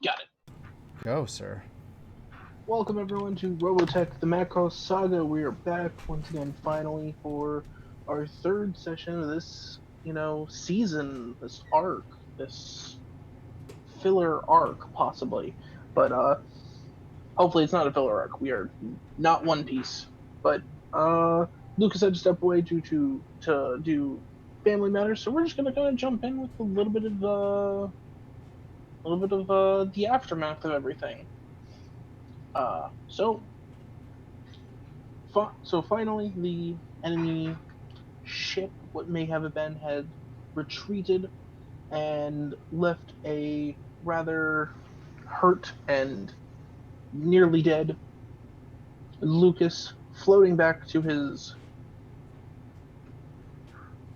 Got it. Go, sir. Welcome everyone to Robotech, the MACROSS SAGA. We are back once again, finally, for our third session of this, season, this arc, this filler arc, possibly. But hopefully it's not a filler arc. We are not One Piece. But uh, Lucas had to step away due to do family matters, so we're just gonna kind of jump in with a little bit of the aftermath of everything. So finally, the enemy ship, what may have been, had retreated and left a rather hurt and nearly dead Lucas floating back to his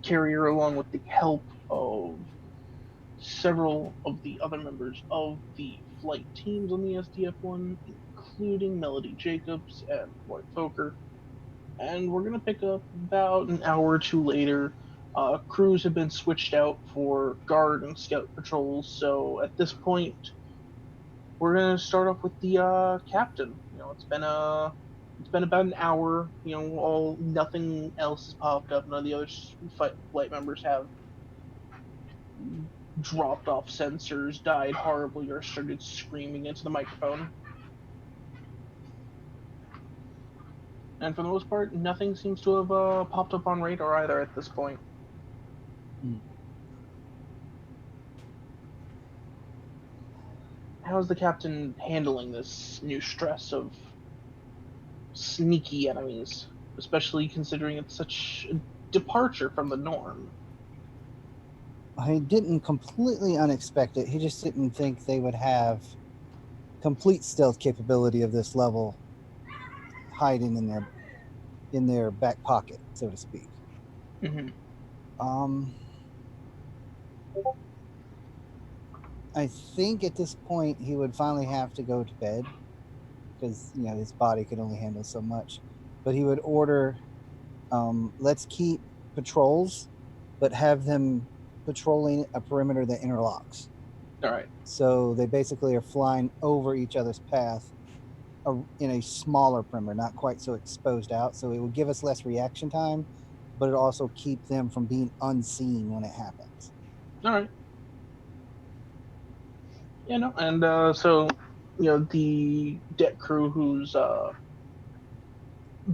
carrier along with the help of several of the other members of the flight teams on the SDF-1, including Melody Jacobs and Roy Foker. And we're going to pick up about an hour or two later. Crews have been switched out for guard and scout patrols, so at this point, we're going to start off with the captain. It's been about an hour. All nothing else has popped up. None of the other flight members have dropped off sensors, died horribly, or started screaming into the microphone. And for the most part, nothing seems to have popped up on radar either at this point. How's the captain handling this new stress of sneaky enemies, especially considering it's such a departure from the norm? He didn't completely unexpect it. He just didn't think they would have complete stealth capability of this level hiding in their back pocket, so to speak. Mm-hmm. I think at this point he would finally have to go to bed because his body could only handle so much. But he would order, let's keep patrols, but have them patrolling a perimeter that interlocks. All right. So they basically are flying over each other's path in a smaller perimeter, not quite so exposed out. So it would give us less reaction time, but it also keep them from being unseen when it happens. All right. And so the deck crew who's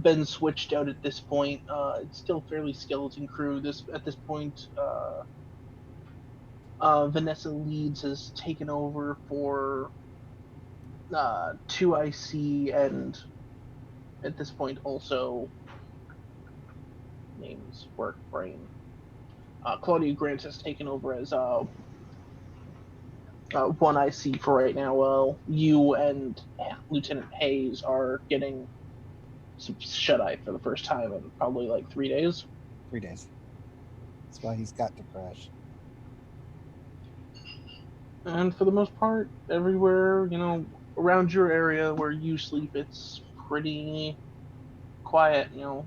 been switched out at this point. It's still fairly skeleton crew. This at this point, Vanessa Leeds has taken over for 2IC, and at this point also names work brain. Claudia Grant has taken over as 1IC for right now. Well, you and Lieutenant Hayes are getting some shut eye for the first time in probably like 3 days. 3 days. That's why he's got to crash. And for the most part, everywhere, around your area where you sleep, it's pretty quiet. You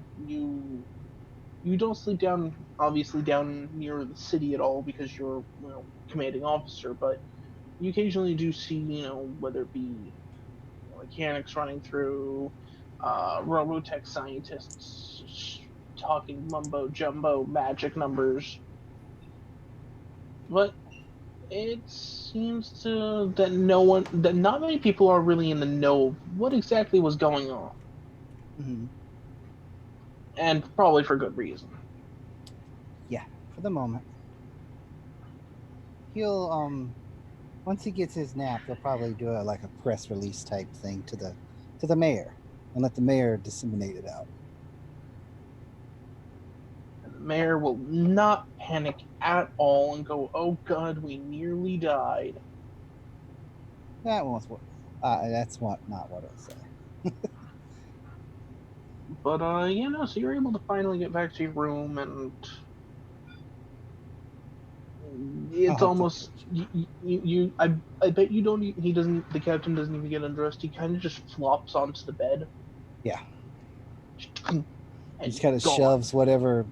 don't sleep obviously down near the city at all because you're, commanding officer, but you occasionally do see, whether it be mechanics running through, Robotech scientists talking mumbo jumbo magic numbers. But it seems that not many people are really in the know of what exactly was going on. Mm-hmm. And probably for good reason. Yeah, for the moment. He'll once he gets his nap, they'll probably do a press release type thing to the mayor and let the mayor disseminate it out. And the mayor will not panic at all and go, "Oh God, we nearly died." That's not what I'll say. But so you're able to finally get back to your room, and it's almost I bet you don't. He doesn't. The captain doesn't even get undressed. He kind of just flops onto the bed. Yeah. And He just kind of shoves whatever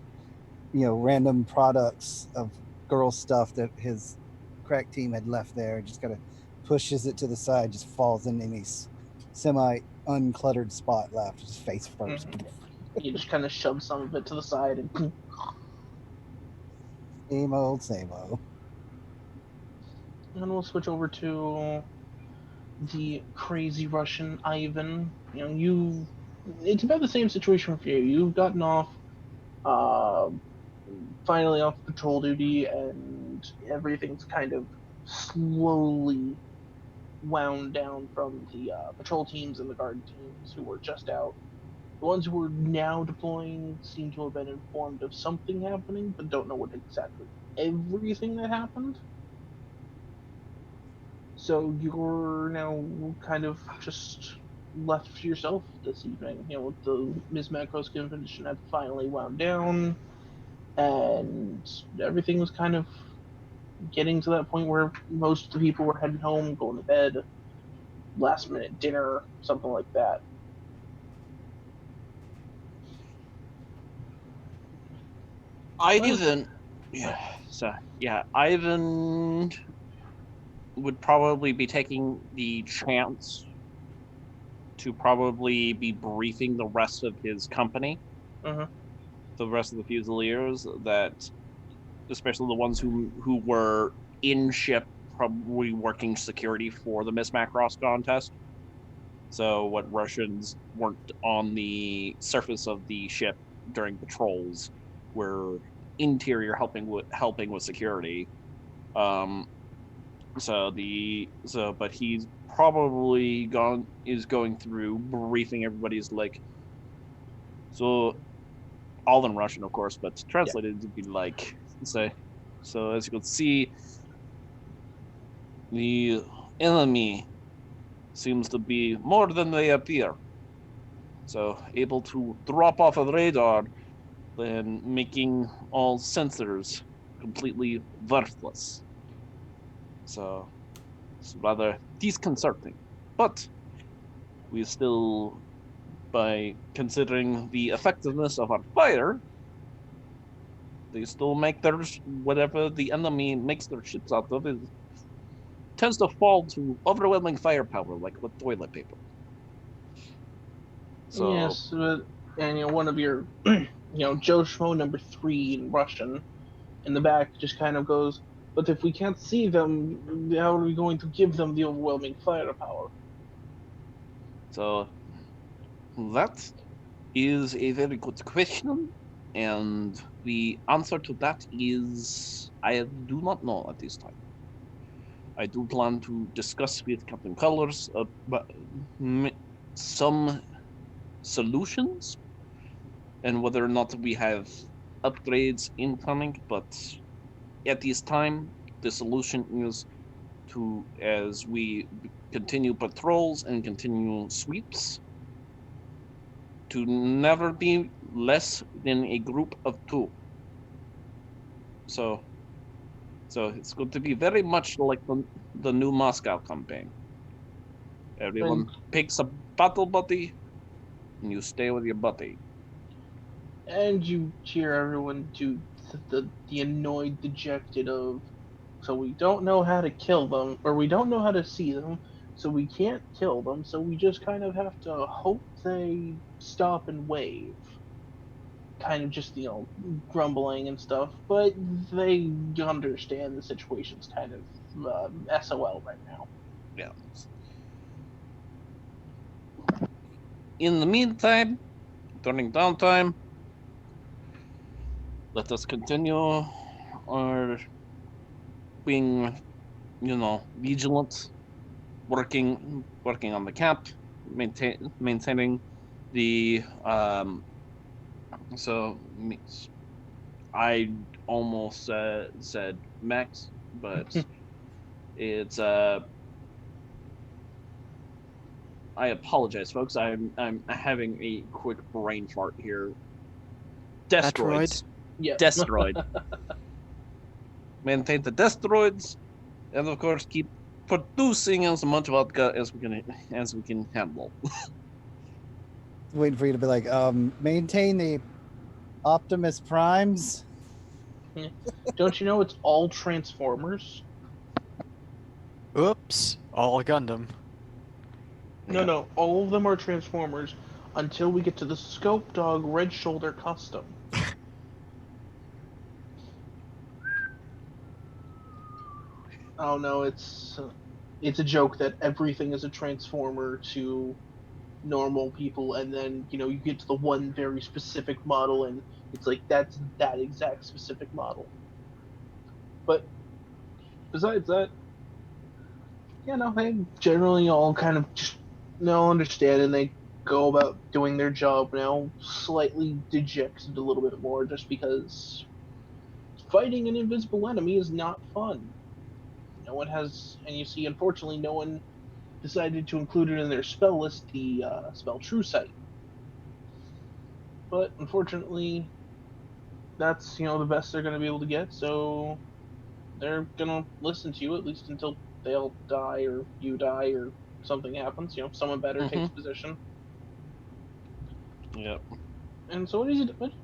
random products of girl stuff that his crack team had left there. Just gotta pushes it to the side, just falls in a semi-uncluttered spot left, just face 1st. You just kind of shove some of it to the side and Same old, same old. And then we'll switch over to the crazy Russian Ivan. It's about the same situation for you. You've gotten off, uh, finally off patrol duty, and everything's kind of slowly wound down from the patrol teams and the guard teams who were just out. The ones who are now deploying seem to have been informed of something happening, but don't know what exactly everything that happened. So you're now kind of just left to yourself this evening. The Ms. MACROSS convention had finally wound down, and everything was kind of getting to that point where most of the people were heading home, going to bed, last minute dinner, something like that. Ivan, Ivan would probably be taking the chance to probably be briefing the rest of his company, the rest of the Fusiliers, that especially the ones who were in ship, probably working security for the Miss Macross contest. So what Russians weren't on the surface of the ship during patrols were interior helping with security. But he's probably going through briefing everybody's like, so all in Russian, of course, but translated to be like, say, so as you can see, the enemy seems to be more than they appear. So able to drop off a radar, then making all sensors completely worthless. So it's rather disconcerting. But we still, by considering the effectiveness of our fire, they still make their, whatever the enemy makes their ships out of, tends to fall to overwhelming firepower, like with toilet paper. So, yes, and one of your, Joe Schmo number 3 in Russian in the back just kind of goes, but if we can't see them, how are we going to give them the overwhelming firepower? So that is a very good question, and the answer to that is I do not know at this time. I do plan to discuss with Captain Colors some solutions and whether or not we have upgrades incoming, but at this time, the solution is to, as we continue patrols and continue sweeps, to never be less than a group of 2. So it's going to be very much like the new Moscow campaign. Everyone picks a battle buddy, and you stay with your buddy. And you hear everyone do the annoyed, dejected of, so we don't know how to kill them, or we don't know how to see them, so we can't kill them, so we just kind of have to hope they stop and wave. Kind of just, grumbling and stuff, but they understand the situation's kind of SOL right now. Yeah. In the meantime, during downtime, let us continue our being, vigilant, working on the camp, maintaining the so I almost said Max, but it's I apologize, folks. I'm having a quick brain fart here. Destroids. Yeah. Destroid. Maintain the destroids, and of course keep producing as much vodka as we can handle. Waiting for you to be like, maintain the Optimus Primes. Don't you know it's all Transformers? Oops, all Gundam. No, Yeah. no, all of them are Transformers until we get to the Scope Dog Red Shoulder Custom. Oh no, it's a joke that everything is a Transformer to normal people, and then you get to the one very specific model, and it's like that's that exact specific model. But besides that, they generally all kind of just understand, and they go about doing their job now, slightly dejected a little bit more, just because fighting an invisible enemy is not fun. No one has, and you see, unfortunately, no one decided to include it in their spell list, the spell True Sight. But unfortunately, that's the best they're going to be able to get, so they're going to listen to you at least until they all die or you die or something happens. Someone better takes position. Yep. And so,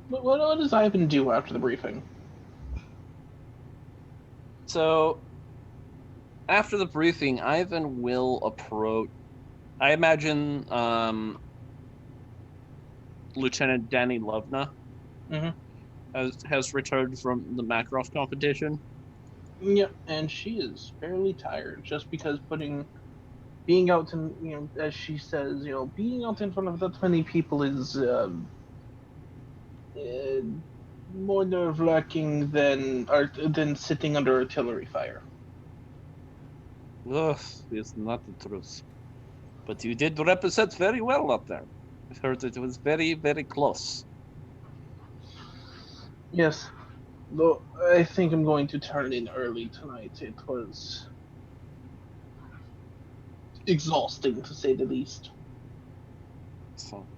what does Ivan do after the briefing? So after the briefing, Ivan will approach. I imagine Lieutenant Danny Lovna Mm-hmm. has returned from the Macross competition. Yep, and she is fairly tired just because being out in, as she says, being out in front of that many people is uh, more nerve-wracking than sitting under artillery fire. Ugh, it's not the truth. But you did represent very well up there. I heard it was very, very close. Yes, though I think I'm going to turn in early tonight. It was exhausting, to say the least. So,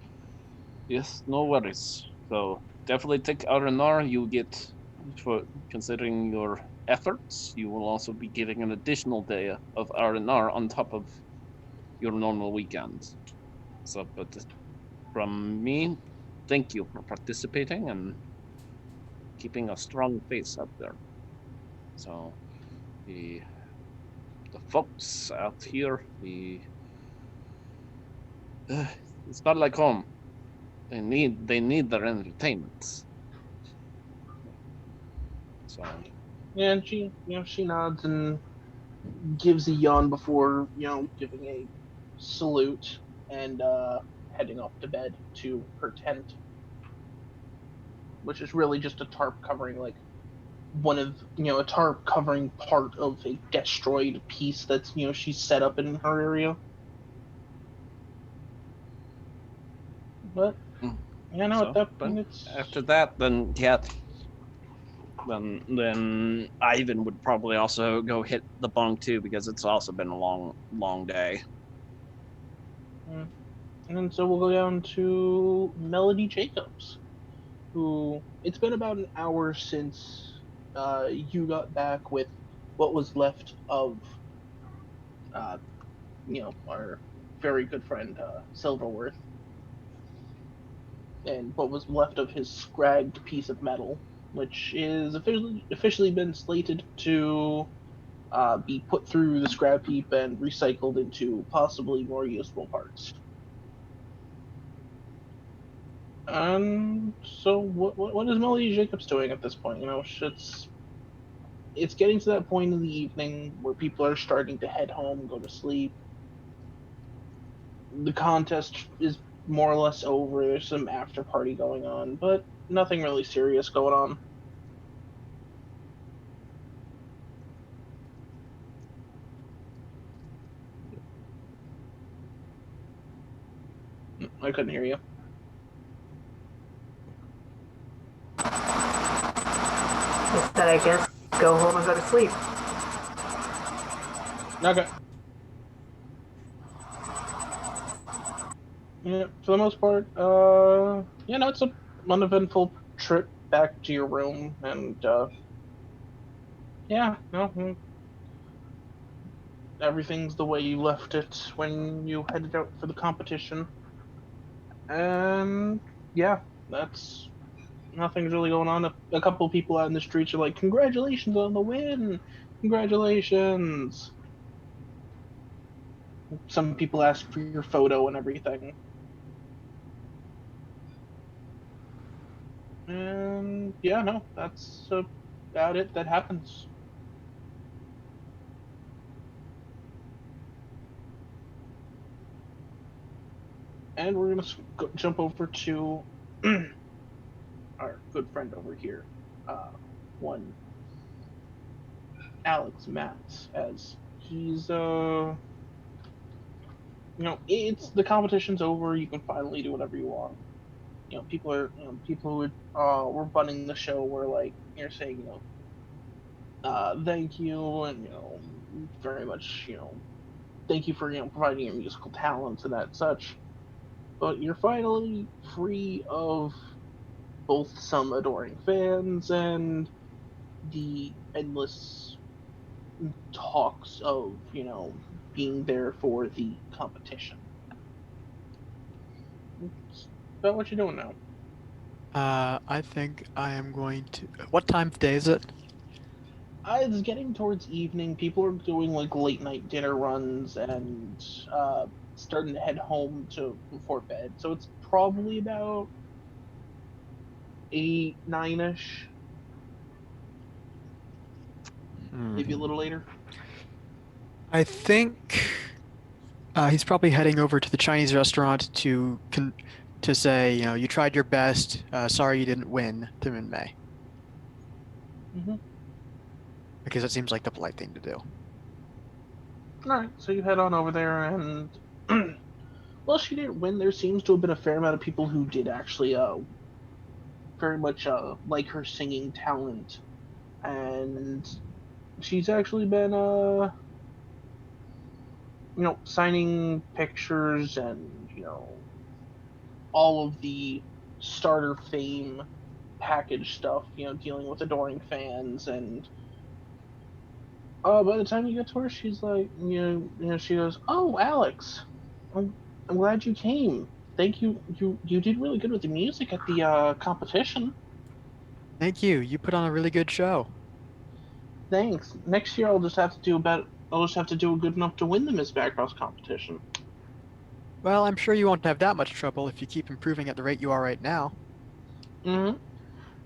yes, no worries. So, definitely take R&R. You get, for considering your efforts, you will also be getting an additional day of R&R on top of your normal weekends. So, but from me, thank you for participating and keeping a strong face out there. So, the the folks out here, it's not like home. They need their entertainment. So And she nods and gives a yawn before giving a salute and heading off to bed to her tent, which is really just a tarp covering like one of a tarp covering part of a destroyed piece that's she's set up in her area. But at so, that but point it's after that, then yeah, then Ivan would probably also go hit the bunk too because it's also been a long day. and so we'll go down to Melody Jacobs, who it's been about an hour since you got back with what was left of uh, our very good friend Silverworth, and what was left of his scragged piece of metal, which is officially been slated to be put through the scrap heap and recycled into possibly more useful parts. And so, what is Melody Jacobs doing at this point? It's getting to that point in the evening where people are starting to head home, go to sleep. The contest is more or less over. There's some after party going on, but nothing really serious going on. I couldn't hear you. Instead, I guess go home and go to sleep. Okay. Yeah, for the most part, it's a uneventful trip back to your room, and yeah, no, everything's the way you left it when you headed out for the competition. And yeah, that's nothing's really going on. A couple of people out in the streets are like, "Congratulations on the win! Congratulations!" Some people ask for your photo and everything. And yeah, no, that's about it that happens. And we're gonna jump over to our good friend over here, one Alex Matz, as he's it's the competition's over. You can finally do whatever you want. People are people who were running the show were like you're saying thank you and very much thank you for providing your musical talents and that such. But you're finally free of both some adoring fans and the endless talks of being there for the competition. It's about what you're doing now. I think I am going to. What time of day is it? It's getting towards evening. People are doing like late night dinner runs and starting to head home to before bed. So it's probably about 8, 9ish, maybe a little later. I think he's probably heading over to the Chinese restaurant to say, you tried your best. Sorry you didn't win to Min-Mei. Mm-hmm. Because it seems like the polite thing to do. All right, so you head on over there, and well, she didn't win. There seems to have been a fair amount of people who did actually very much like her singing talent, and she's actually been signing pictures and all of the starter fame package stuff, dealing with adoring fans. And by the time you get to her, she's like, she goes, "Oh, Alex, I'm glad you came. Thank you. You did really good with the music at the competition. Thank you. You put on a really good show. Thanks. Next year, I'll just have to do about. I'll just have to do good enough to win the Miss Macross competition." Well, I'm sure you won't have that much trouble if you keep improving at the rate you are right now. Hmm.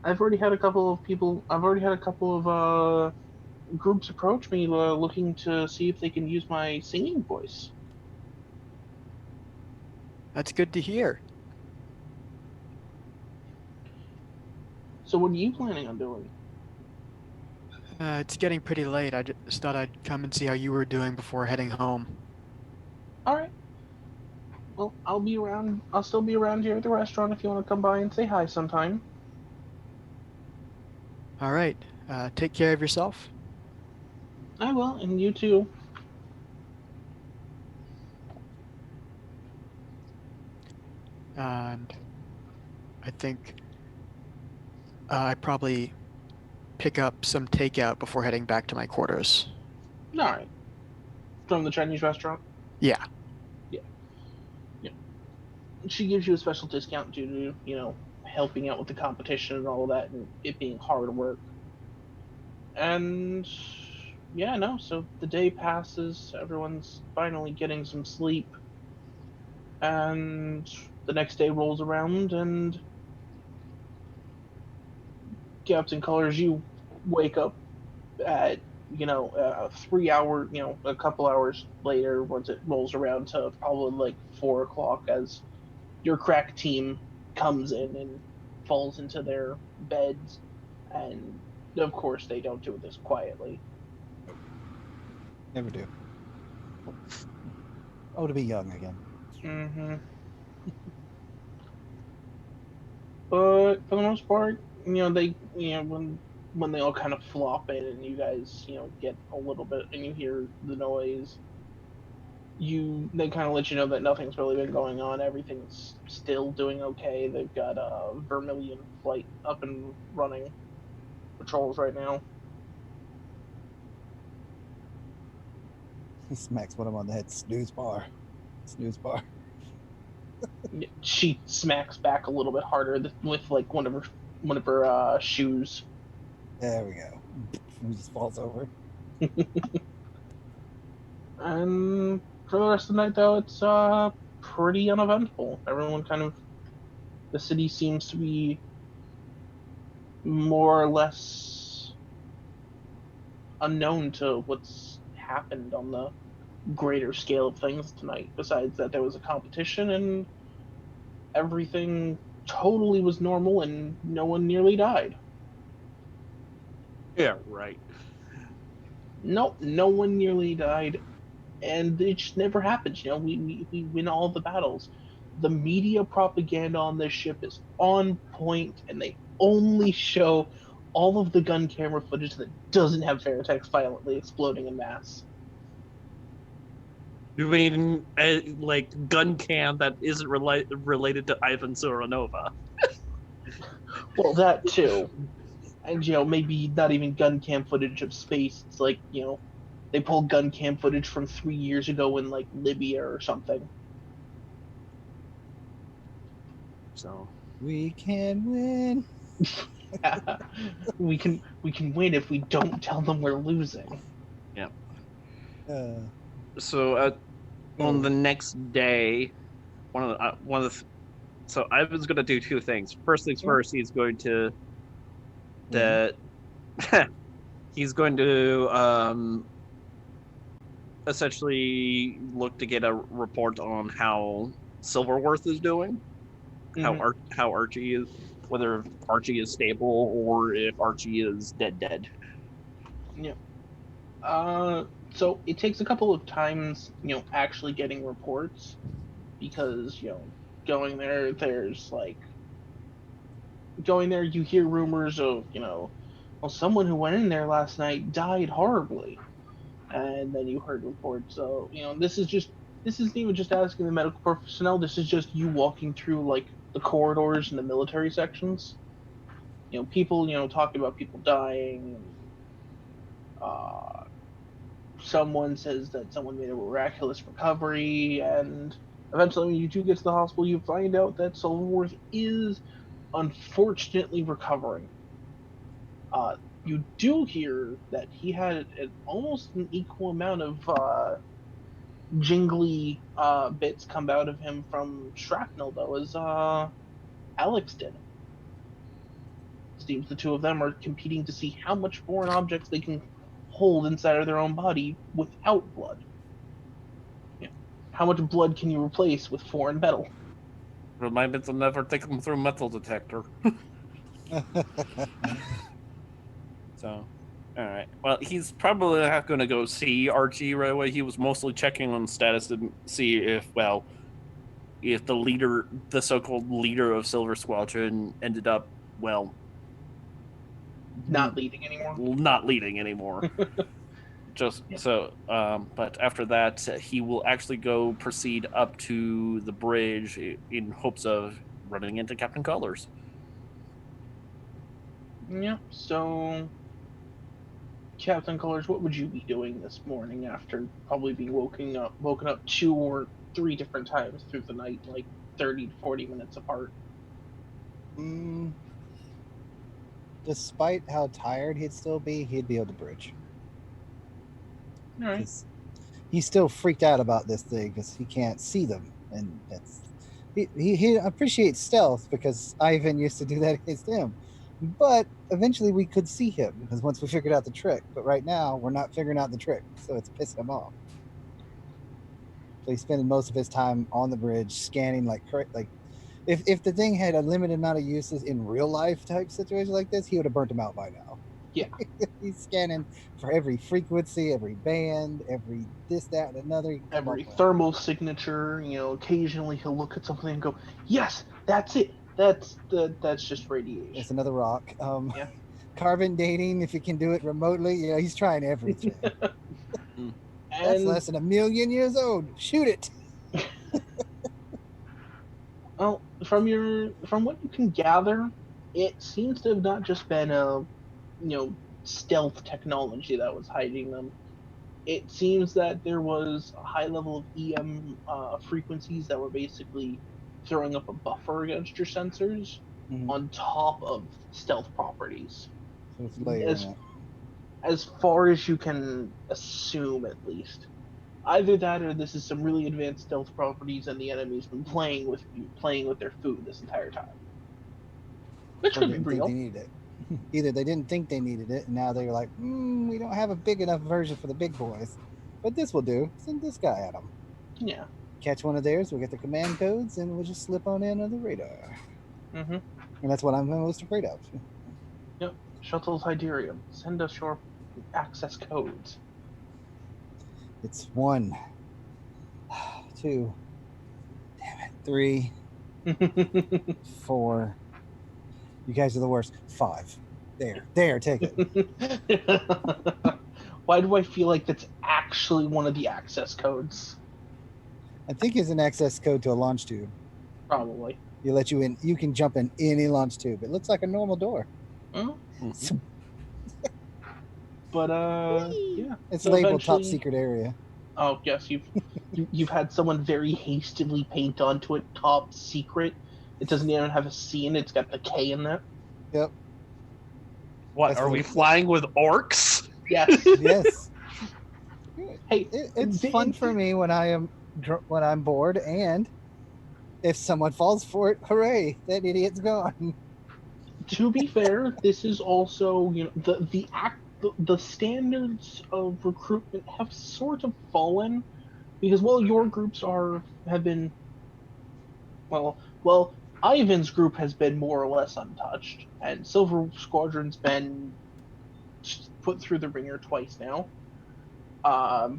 I've already had a couple of people. I've already had a couple of groups approach me looking to see if they can use my singing voice. That's good to hear. So, what are you planning on doing? It's getting pretty late. I just thought I'd come and see how you were doing before heading home. All right. Well, I'll be around. I'll still be around here at the restaurant if you want to come by and say hi sometime. All right. Take care of yourself. I will, and you too. And I think I probably pick up some takeout before heading back to my quarters. All right. From the Chinese restaurant. Yeah. Yeah. Yeah. She gives you a special discount due to helping out with the competition and all of that, and it being hard work. And yeah, no. So the day passes. Everyone's finally getting some sleep, and the next day rolls around, and Captain Colors, you wake up at 3 hour, a couple hours later once it rolls around to probably like 4 o'clock as your crack team comes in and falls into their beds, and of course they don't do this quietly. Never do. Oh, to be young again. Mm-hmm. But for the most part, they, when they all kind of flop in and you guys, get a little bit and you hear the noise, they kind of let you know that nothing's really been going on. Everything's still doing okay. They've got Vermilion Flight up and running patrols right now. He smacks one of them on the head. Snooze bar. Snooze bar. She smacks back a little bit harder with like one of her shoes. There we go. He just falls over. And for the rest of the night, though, it's pretty uneventful. Everyone the city seems to be more or less unknown to what's happened on the greater scale of things tonight. Besides that, there was a competition and everything totally was normal and no one nearly died. Yeah, right. No one nearly died, and it just never happens. We win all the battles. The media propaganda on this ship is on point, and they only show all of the gun camera footage that doesn't have Veritechs violently exploding in mass. You mean like gun cam that isn't related to Ivan Suranova? Well, that too. And maybe not even gun cam footage of space. It's like, they pulled gun cam footage from 3 years ago in like Libya or something. So We can win. we can win if we don't tell them we're losing. yeah. Uh, So on the next day, so Ivan's going to do two things. First things first, he's going to he's going to essentially look to get a report on how Silverworth is doing, how Archie is, whether Archie is stable or if Archie is dead. Yeah. So it takes a couple of times, actually getting reports, because going there, you hear rumors of, well, someone who went in there last night died horribly, and then you heard reports. So this isn't even just asking the medical personnel. This is just you walking through like the corridors and the military sections. People talking about people dying. Uh, Someone says that someone made a miraculous recovery, and eventually, when you do get to the hospital, you find out that Silverworth is unfortunately recovering. You do hear that he had almost an equal amount of jingly bits come out of him from shrapnel, though, as Alex did. Seems the two of them are competing to see how much foreign objects they can hold inside of their own body without blood. How much blood can you replace with foreign metal? Remind me to never take them through metal detector. So, all right. Well, he's probably not going to go see Archie right away. He was mostly checking on status to see if the so-called leader of Silver Squadron, ended up Not leading anymore. not leading anymore. Just so, but after that, he will actually go proceed up to the bridge in hopes of running into Captain Colors. Yep. So, Captain Colors, what would you be doing this morning after probably being woken up 2 or 3 different times through the night, like 30 to 40 minutes apart? Despite how tired he'd still be, he'd be on the bridge. All right. He's still freaked out about this thing because he can't see them, and he appreciates stealth because Ivan used to do that against him. But eventually we could see him because once we figured out the trick. But right now we're not figuring out the trick, so it's pissing him off. So he's spending most of his time on the bridge scanning like if the thing had a limited amount of uses in real life type situation like this, he would have burnt him out by now. Yeah. He's scanning for every frequency, every band, every this, that, and another. Every thermal signature. Occasionally he'll look at something and go, "Yes, that's it. That's just radiation." It's another rock. Yeah. Carbon dating, if you can do it remotely, he's trying everything. That's less than 1 million years old. Shoot it. Well, from what you can gather, it seems to have not just been a stealth technology that was hiding them. It seems that there was a high level of EM frequencies that were basically throwing up a buffer against your sensors on top of stealth properties. So it's layering it. As far as you can assume, at least. Either that, or this is some really advanced stealth properties, and the enemy's been playing with their food this entire time. Which Or could be didn't think real. they needed it. Either they didn't think they needed it, and now they're like, we don't have a big enough version for the big boys, but this will do. Send this guy at them. Yeah. Catch one of theirs, we'll get the command codes, and we'll just slip on in on the radar. Mm-hmm. And that's what I'm most afraid of. Yep. Shuttle Tyderium, send us your access codes. It's 1, 2, 3, 4. You guys are the worst. 5. There, take it. Why do I feel like that's actually one of the access codes? I think it's an access code to a launch tube. Probably. You let you in. You can jump in any launch tube. It looks like a normal door. Mm-hmm. But yeah. It's So labeled top eventually- secret area. Oh yes, you've had someone very hastily paint onto it top secret. It doesn't even have a C in it. It's got the K in there. Yep. What, That's are what we it- flying with orcs? Yes. Yes. Hey, It's fun for me when I'm bored, and if someone falls for it, hooray! That idiot's gone. To be fair, this is also the standards of recruitment have sort of fallen because while your groups have been well, Ivan's group has been more or less untouched, and Silver Squadron's been put through the ringer twice now. A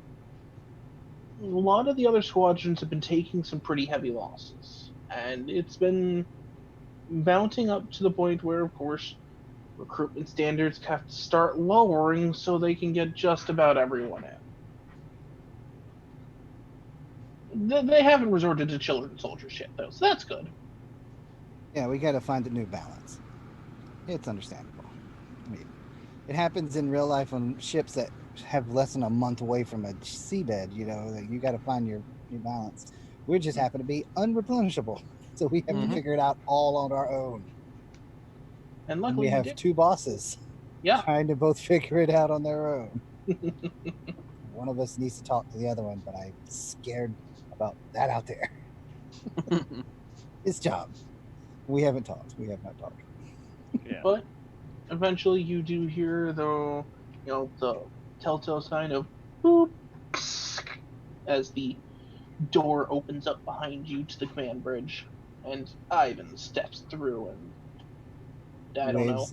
lot of the other squadrons have been taking some pretty heavy losses, and it's been mounting up to the point where, of course, recruitment standards have to start lowering so they can get just about everyone in. They haven't resorted to children soldiers yet, though, so that's good. Yeah, we got to find a new balance. It's understandable. I mean, it happens in real life on ships that have less than a month away from a seabed. That you got to find your balance. We just happen to be unreplenishable, so we have to figure it out all on our own. And And luckily, we have 2 bosses. Yeah. Trying to both figure it out on their own. One of us needs to talk to the other one, but I'm scared about that out there. His job. We haven't talked. We have not talked. Yeah. But eventually, you do hear the telltale sign of boop as the door opens up behind you to the command bridge, and Ivan steps through, and I don't know.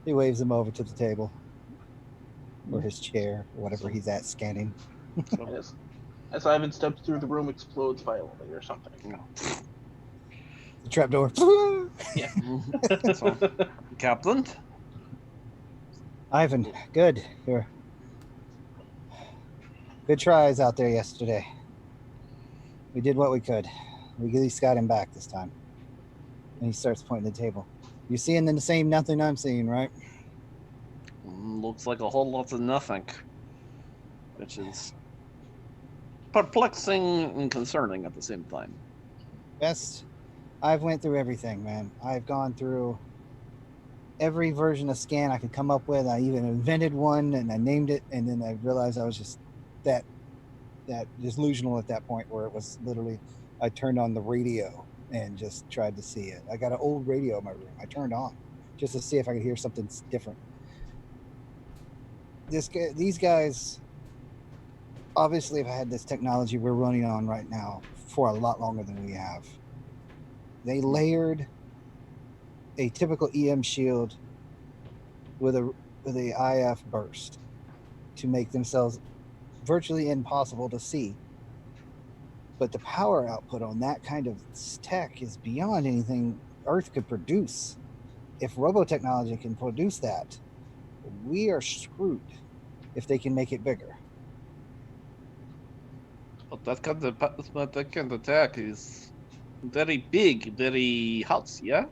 He waves him over to the table or his chair, or whatever he's at scanning. As Ivan steps through, the room explodes violently or something. The trapdoor. Yeah. So, Captain? Ivan, good. You're good tries out there yesterday. We did what we could. We at least got him back this time. And he starts pointing the table. You seeing the same nothing I'm seeing, right? Looks like a whole lot of nothing. Which is perplexing and concerning at the same time. Best. I've went through everything, man. I've gone through every version of scan I could come up with. I even invented one and I named it, and then I realized I was just that delusional at that point where it was literally I turned on the radio and just tried to see it. I got an old radio in my room. I turned on just to see if I could hear something different. These guys obviously have had this technology we're running on right now for a lot longer than we have. They layered a typical EM shield with a IF burst to make themselves virtually impossible to see. But the power output on that kind of tech is beyond anything Earth could produce. If Robotechnology can produce that, we are screwed if they can make it bigger. But that kind of attack is very big, very hot, yeah?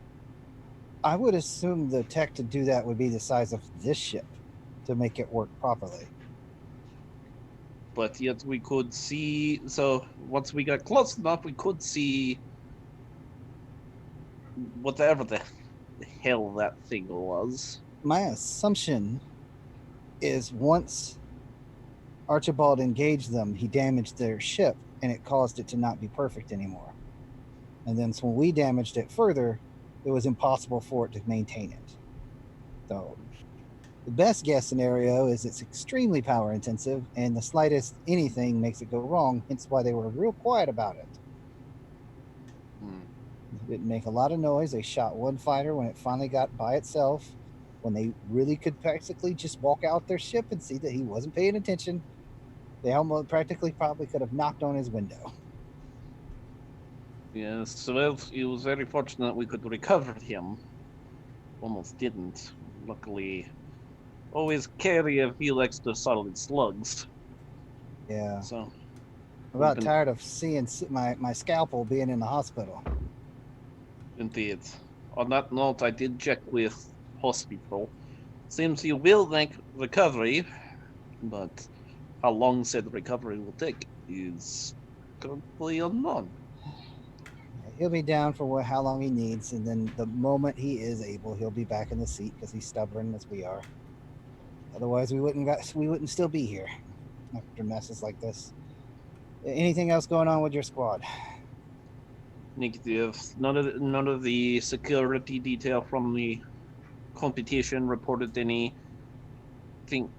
I would assume the tech to do that would be the size of this ship to make it work properly. But yet we could see, so once we got close enough, we could see whatever the hell that thing was. My assumption is once Archibald engaged them, he damaged their ship, and it caused it to not be perfect anymore. And then so when we damaged it further, it was impossible for it to maintain it. So the best guess scenario is it's extremely power intensive, and the slightest anything makes it go wrong, hence why they were real quiet about it. It didn't make a lot of noise. They shot one fighter when it finally got by itself, when they really could practically just walk out their ship and see that he wasn't paying attention. They almost practically probably could have knocked on his window. Yes, well, it was very fortunate we could recover him. Almost didn't. Luckily, always carry a few extra solid slugs. Yeah. So, I'm about been- tired of seeing my scalpel being in the hospital. indeed. On that note, I did check with hospital. Seems you will make recovery, but how long said recovery will take is currently unknown. He'll be down for how long he needs, and then the moment he is able, he'll be back in the seat because he's stubborn as we are. Otherwise, we wouldn't still be here after messes like this. Anything else going on with your squad? Negative. None of the security detail from the competition reported anything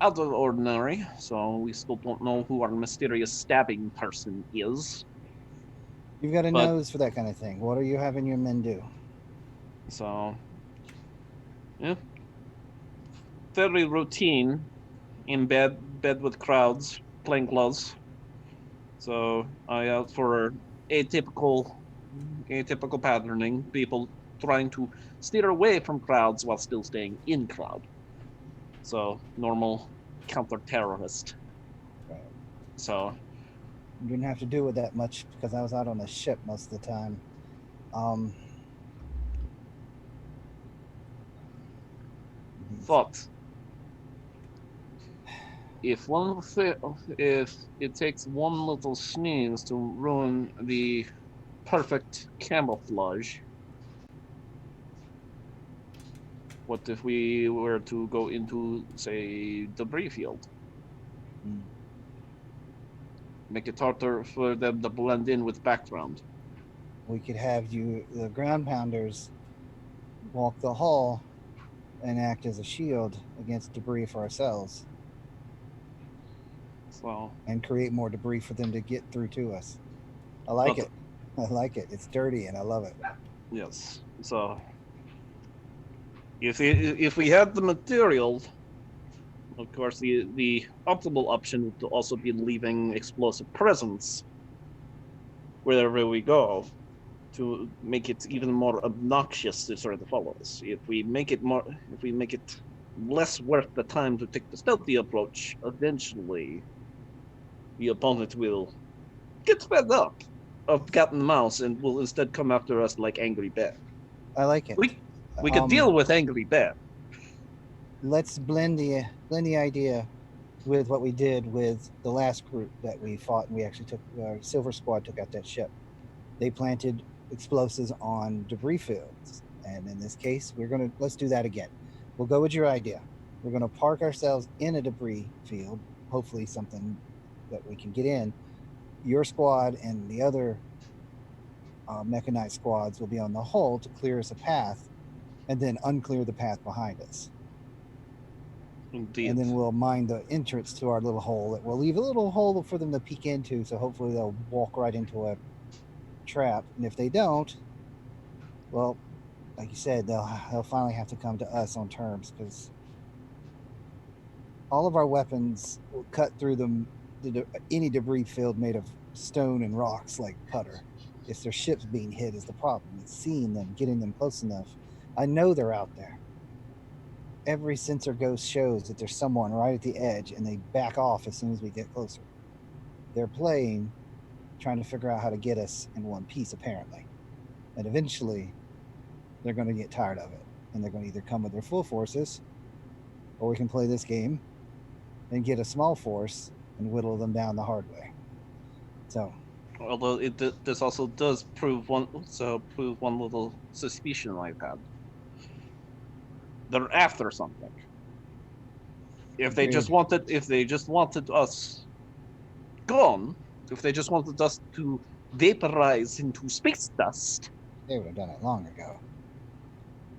out of ordinary, so we still don't know who our mysterious stabbing person is. You've got a But- nose for that kind of thing. What are you having your men do? So, yeah, fairly routine in bed with crowds, playing gloves. So eye out for atypical patterning. People trying to steer away from crowds while still staying in crowd. So normal counter-terrorist. Right. So You didn't have to do with that much because I was out on the ship most of the time. thought if it takes one little sneeze to ruin the perfect camouflage, what if we were to go into, say, debris field? Mm. Make it harder for them to blend in with background. We could have the ground pounders, walk the hall and act as a shield against debris for ourselves, So and create more debris for them to get through to us. I like it. I like it. It's dirty and I love it. yes. So if we had the material, of course, the optimal option would also be leaving explosive presence wherever we go to make it even more obnoxious to sort of follow us. If we make it less worth the time to take the stealthy approach, eventually the opponent will get fed up of cat and mouse and will instead come after us like angry bear. I like it. We could deal with angry bear. Let's blend the idea with what we did with the last group that we fought, and we actually took our Silver Squad took out that ship. They planted explosives on debris fields, and in this case, let's do that again. We'll go with your idea. We're gonna park ourselves in a debris field, hopefully something that we can get in. Your squad and the other mechanized squads will be on the hull to clear us a path, and then unclear the path behind us. Indeed. And then we'll mine the entrance to our little hole. That we'll leave a little hole for them to peek into, so hopefully they'll walk right into a trap. And if they don't, well, like you said, they'll finally have to come to us on terms, because all of our weapons will cut through any debris field made of stone and rocks like putter. It's their ships being hit is the problem. It's seeing them, getting them close enough. I know they're out there. Every sensor ghost shows that there's someone right at the edge, and they back off as soon as we get closer. They're playing, trying to figure out how to get us in one piece, apparently. And eventually, they're going to get tired of it, and they're going to either come with their full forces, or we can play this game and get a small force and whittle them down the hard way. So, although this also does prove one little suspicion I've had. They're after something. If they just wanted us gone, if they just wanted us to vaporize into space dust, They would have done it long ago.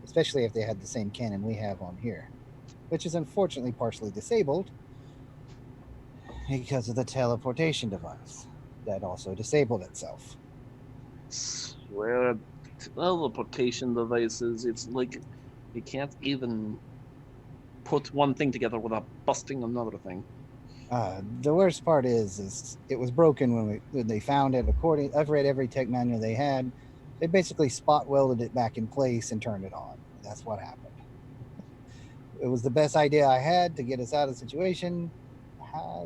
Especially if they had the same cannon we have on here, which is unfortunately partially disabled because of the teleportation device that also disabled itself. swear teleportation devices, it's like you can't even put one thing together without busting another thing. The worst part is it was broken when they found it. I've read every tech manual they had. They basically spot welded it back in place and turned it on. That's what happened. It was the best idea I had to get us out of the situation.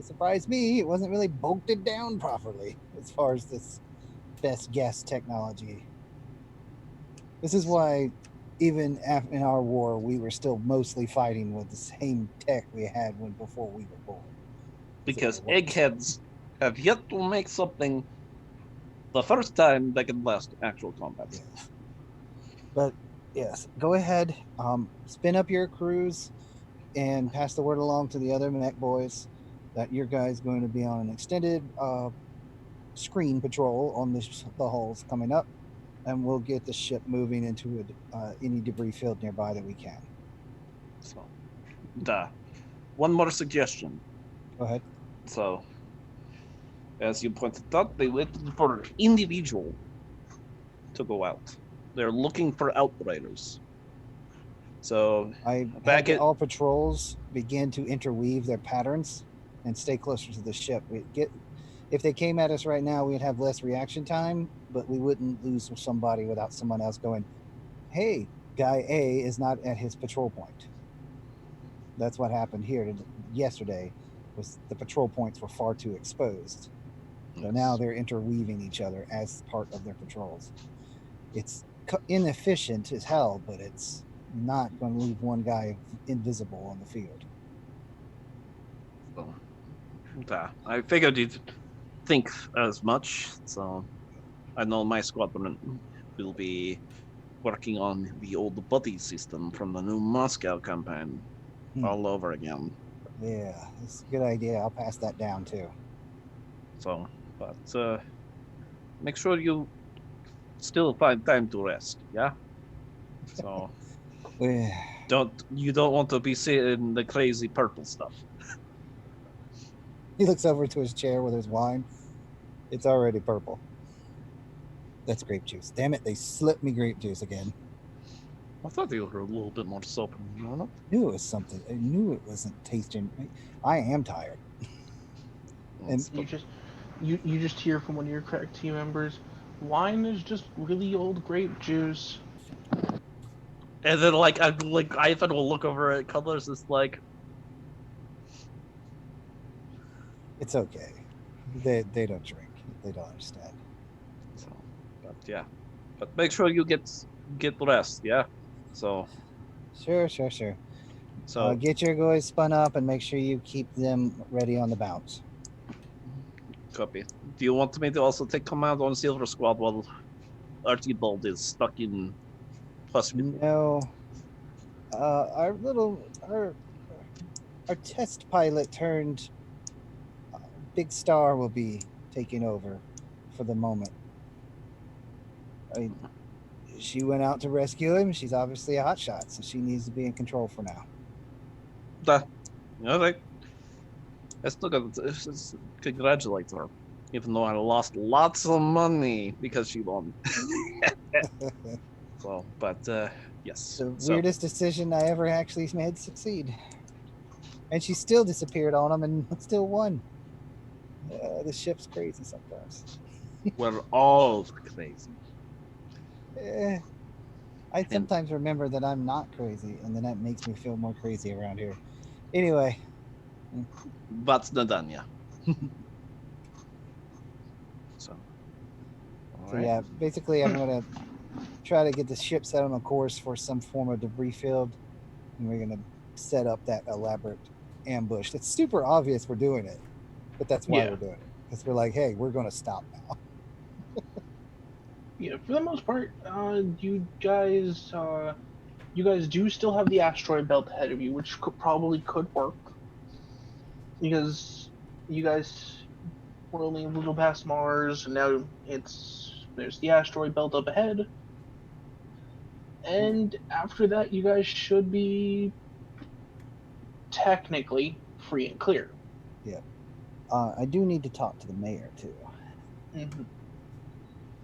Surprised me, it wasn't really bolted down properly as far as this best guess technology. This is why even in our war, we were still mostly fighting with the same tech we had before we were born. Because eggheads have yet to make something the first time that can last actual combat. Yeah. But yes, go ahead, spin up your crews and pass the word along to the other mech boys that your guys going to be on an extended screen patrol on the hulls coming up, and we'll get the ship moving into any debris field nearby that we can. So, one more suggestion. Go ahead. So, as you pointed out, they waited for an individual to go out. They're looking for outriders. So I back had at all patrols begin to interweave their patterns and stay closer to the ship. If they came at us right now, we'd have less reaction time, but we wouldn't lose somebody without someone else going, hey, guy A is not at his patrol point. That's what happened here yesterday, was the patrol points were far too exposed. So now they're interweaving each other as part of their patrols. It's inefficient as hell, but it's not going to leave one guy invisible on the field. I figured you'd think as much. So I know my squadron will be working on the old buddy system from the new Moscow campaign all over again. Yeah, it's a good idea. I'll pass that down too. So, but make sure you still find time to rest, yeah? So you don't want to be seeing the crazy purple stuff. He looks over to his chair with his wine. It's already purple. That's grape juice. Damn it, they slipped me grape juice again. I thought they were a little bit more soap. I knew it was something. I knew it wasn't tasting. I am tired. And you just hear from one of your crack team members, wine is just really old grape juice. And then Ivan will look over at Colors. It's like, it's okay. They don't drink. They don't understand. So, but yeah, but make sure you get rest. Yeah. So. Sure. So get your guys spun up and make sure you keep them ready on the bounce. Copy. Do you want me to also take command on Silver Squad while Archibald is stuck in hospital? No. Our test pilot turned Big Star will be taking over for the moment. She went out to rescue him. She's obviously a hotshot, so she needs to be in control for now. All right. I still got to congratulate her, even though I lost lots of money because she won. So, but yes. The weirdest decision I ever actually made succeed. And she still disappeared on him and still won. The ship's crazy sometimes. We're all crazy. I sometimes remember that I'm not crazy, and then that makes me feel more crazy around here. Anyway. That's Nadanya. So right. Yeah, basically I'm going to try to get the ship set on a course for some form of debris field, and we're going to set up that elaborate ambush. It's super obvious we're doing it, but that's why we're doing it. Because we're like, hey, we're going to stop now. Yeah, for the most part, you guys do still have the asteroid belt ahead of you, which probably could work. Because you guys we're only a little past Mars, and now there's the asteroid belt up ahead. And after that, you guys should be technically free and clear. I do need to talk to the mayor too. Mm-hmm.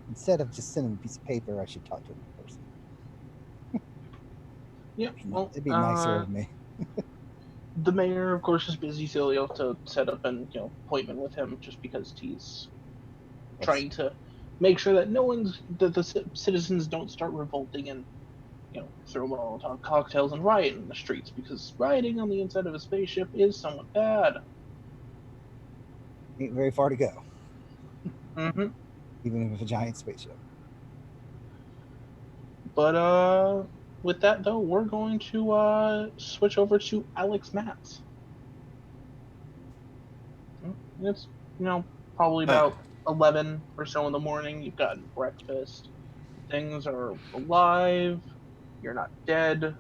Instead of just sending a piece of paper, I should talk to him in person. Yeah, well, It'd be nicer of me. the mayor, of course, is busy, so you'll have to set up an appointment with him, just because he's trying to make sure that that the citizens don't start revolting and throw Molotov cocktails and riot in the streets, because rioting on the inside of a spaceship is somewhat bad. Ain't very far to go, Mm-hmm. even if it's a giant spaceship. But with that though, we're going to switch over to Alex Matz. It's probably about 11 or so in the morning. You've gotten breakfast. Things are alive. You're not dead.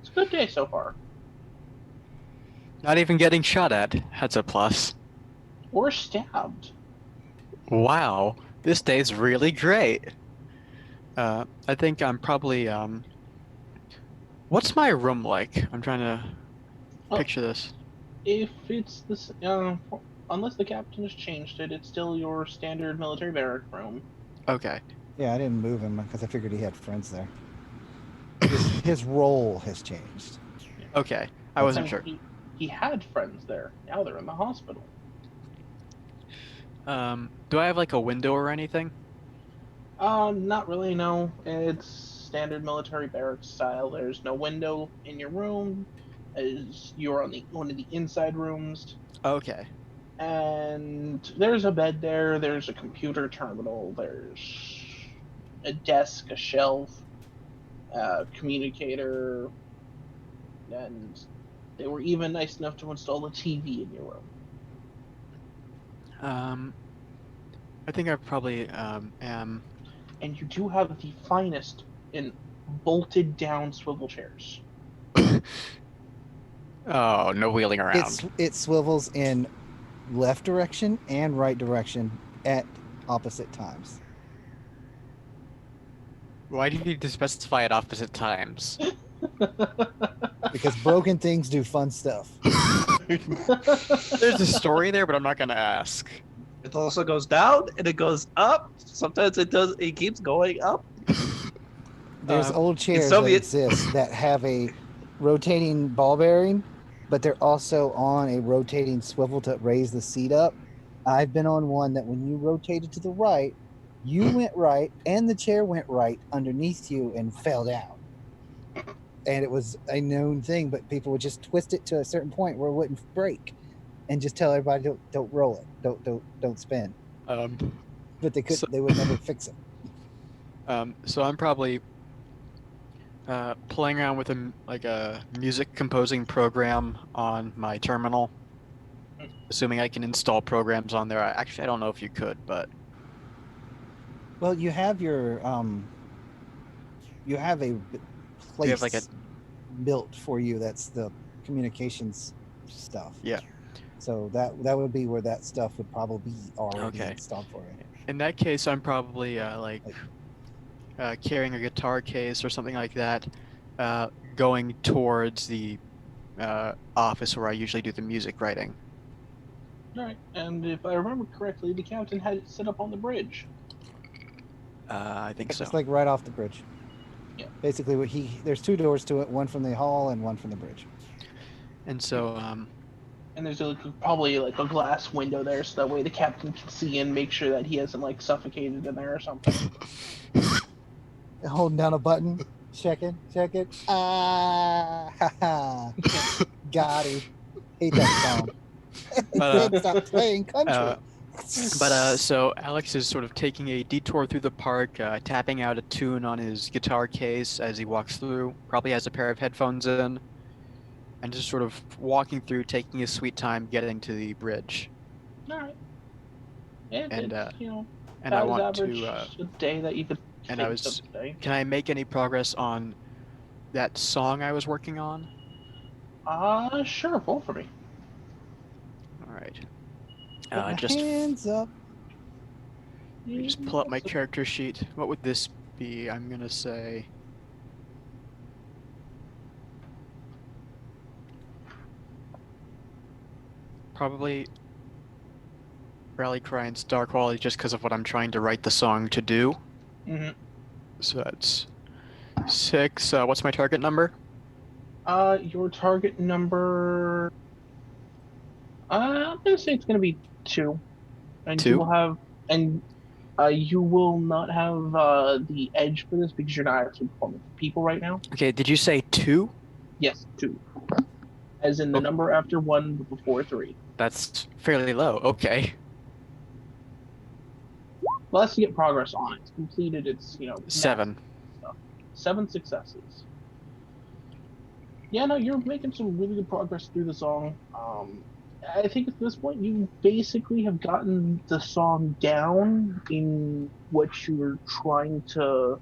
It's a good day so far. Not even getting shot at. That's a plus. Or stabbed. Wow, this day's really great. I think I'm probably what's my room like? I'm trying to picture this. If it's this, unless the captain has changed it, it's still your standard military barrack room. Okay. Yeah, I didn't move him because I figured he had friends there. His role has changed. Okay, I wasn't sure. He had friends there. Now they're in the hospital. Do I have like a window or anything? Not really, no. It's standard military barracks style. There's no window in your room, as you're on one of the inside rooms. Okay. And there's a bed there, there's a computer terminal, there's a desk, a shelf, a communicator, and they were even nice enough to install a TV in your room. I think I probably am. And you do have the finest in bolted down swivel chairs. Oh, no wheeling around. It swivels in left direction and right direction at opposite times. Why do you need to specify at opposite times? Because broken things do fun stuff. There's a story there, but I'm not gonna ask. It also goes down and it goes up. Sometimes it keeps going up. There's old chairs that Soviet- exist that have a rotating ball bearing, but they're also on a rotating swivel to raise the seat up. I've been on one that when you rotated to the right, you went right and the chair went right underneath you and fell down. And it was a known thing, but people would just twist it to a certain point where it wouldn't break and just tell everybody don't roll it, don't spin. But they would never fix it. So I'm probably playing around with a music composing program on my terminal, assuming I can install programs on there. I don't know if you could, but well, you have your you have a place you have like built for you. That's the communications stuff. Yeah. So that would be where that stuff would probably be already installed for you. In that case, I'm probably carrying a guitar case or something like that, going towards the office where I usually do the music writing. All right, and if I remember correctly, the captain had it set up on the bridge. I think so. It's like right off the bridge. Yeah. Basically, there's two doors to it, one from the hall and one from the bridge. And so, and there's probably a glass window there, so that way the captain can see and make sure that he hasn't suffocated in there or something. Holding down a button, check it. Ah, got it. Hate that song. Stop playing country. So Alex is sort of taking a detour through the park, tapping out a tune on his guitar case as he walks through. Probably has a pair of headphones in, and just sort of walking through, taking his sweet time, getting to the bridge. All right. And I want to. a day that you could. And I was. Can I make any progress on that song I was working on? Sure. Roll for me. All right. Put my Just hands up. just pull up my character sheet. What would this be? I'm gonna say. Probably Rally Cry and Star Quality just because of what I'm trying to write the song to do. Mhm. So that's 6. What's my target number? Your target number. I'm gonna say it's gonna be 2, and 2? you will have, and you will not have the edge for this because you're not actually performing for people right now. Okay, did you say 2? Yes, 2, as in the Oh. number after 1 but before 3. That's fairly low. Okay. Well, that's to get progress on it. It's completed. It's 7. 7 successes. Yeah, no, you're making some really good progress through the song. I think at this point you basically have gotten the song down in what you were trying to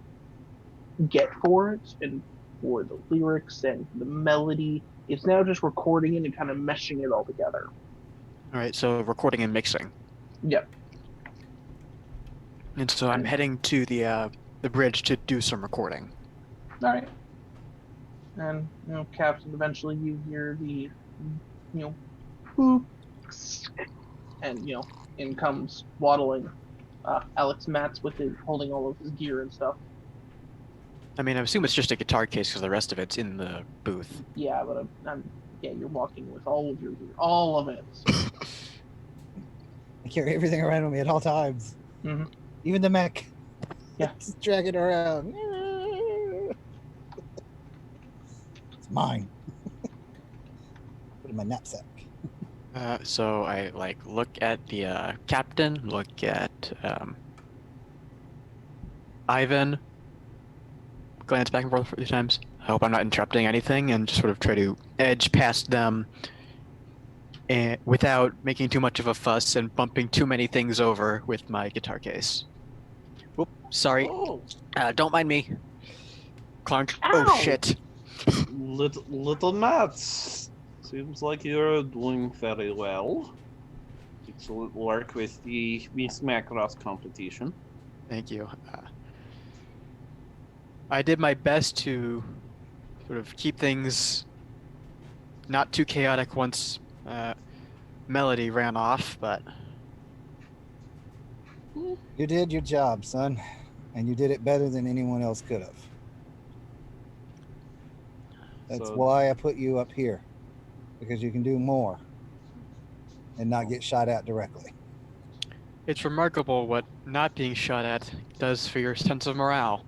get for it, and for the lyrics and the melody. It's now just recording it and kind of meshing it all together. All right, so recording and mixing. Yep. And so I'm heading to the bridge to do some recording. All right. And Captain, eventually you hear the boop, and in comes waddling Alex Matz with it, holding all of his gear and stuff. I mean, I assume it's just a guitar case because the rest of it's in the booth. Yeah, but you're walking with all of your gear, all of it. I carry everything around with me at all times. Mm-hmm. Even the mech. Yeah. Just drag it around. It's mine. Put it in my knapsack. So I look at the captain, look at Ivan, glance back and forth a few times. I hope I'm not interrupting anything, and just sort of try to edge past them and without making too much of a fuss and bumping too many things over with my guitar case. Whoop, sorry. Oh, Don't mind me. Clunk. Ow! Oh shit. little Mats. Seems like you're doing very well. Excellent work with the Miss Macross competition. Thank you. I did my best to sort of keep things not too chaotic once Melody ran off, but You did your job, son. And you did it better than anyone else could have. That's So- why I put you up here. Because you can do more. And not get shot at directly. it's remarkable what not being shot at does for your sense of morale.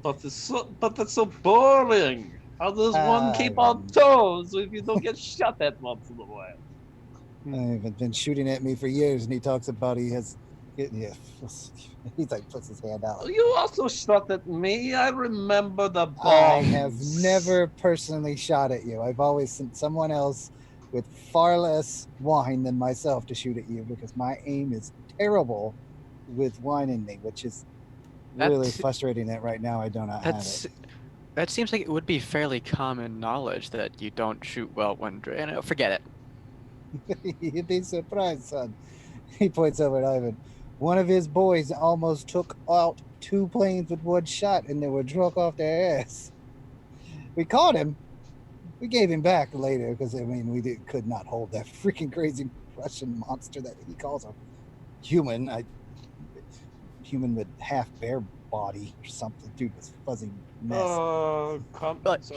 But that's so boring. How does one keep on toes if you don't get shot at once in a while? They've been shooting at me for years, and he talks about he has. Yeah, he's like puts his hand out. You also shot at me. I remember the bombs. I have never personally shot at you. I've always sent someone else with far less wine than myself to shoot at you because my aim is terrible with wine in me, which is really That's- frustrating that right now I do not have it. That seems like it would be fairly common knowledge that you don't shoot well when forget it. You'd be surprised, son. He points over at Ivan. One of his boys almost took out 2 planes with 1 shot, and they were drunk off their ass. We caught him. We gave him back later because we could not hold that freaking crazy Russian monster that he calls a human. Human with half bear body or something. Dude was fuzzy mess. But so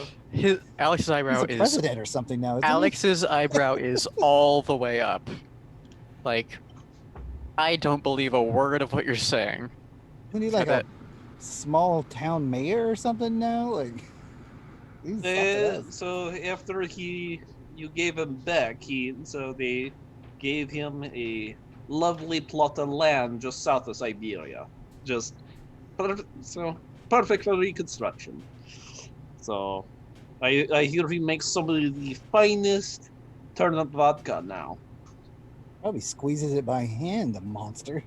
Alex's He's eyebrow a is president or something now. Isn't he? Alex's eyebrow is all the way up. Like, I don't believe a word of what you're saying. Isn't he like I a small town mayor or something now? Like, he's something else. so after you gave him back, they gave him a lovely plot of land just south of Siberia, just perfect for reconstruction. So I hear he makes some of the finest turnip vodka now. Probably squeezes it by hand, the monster.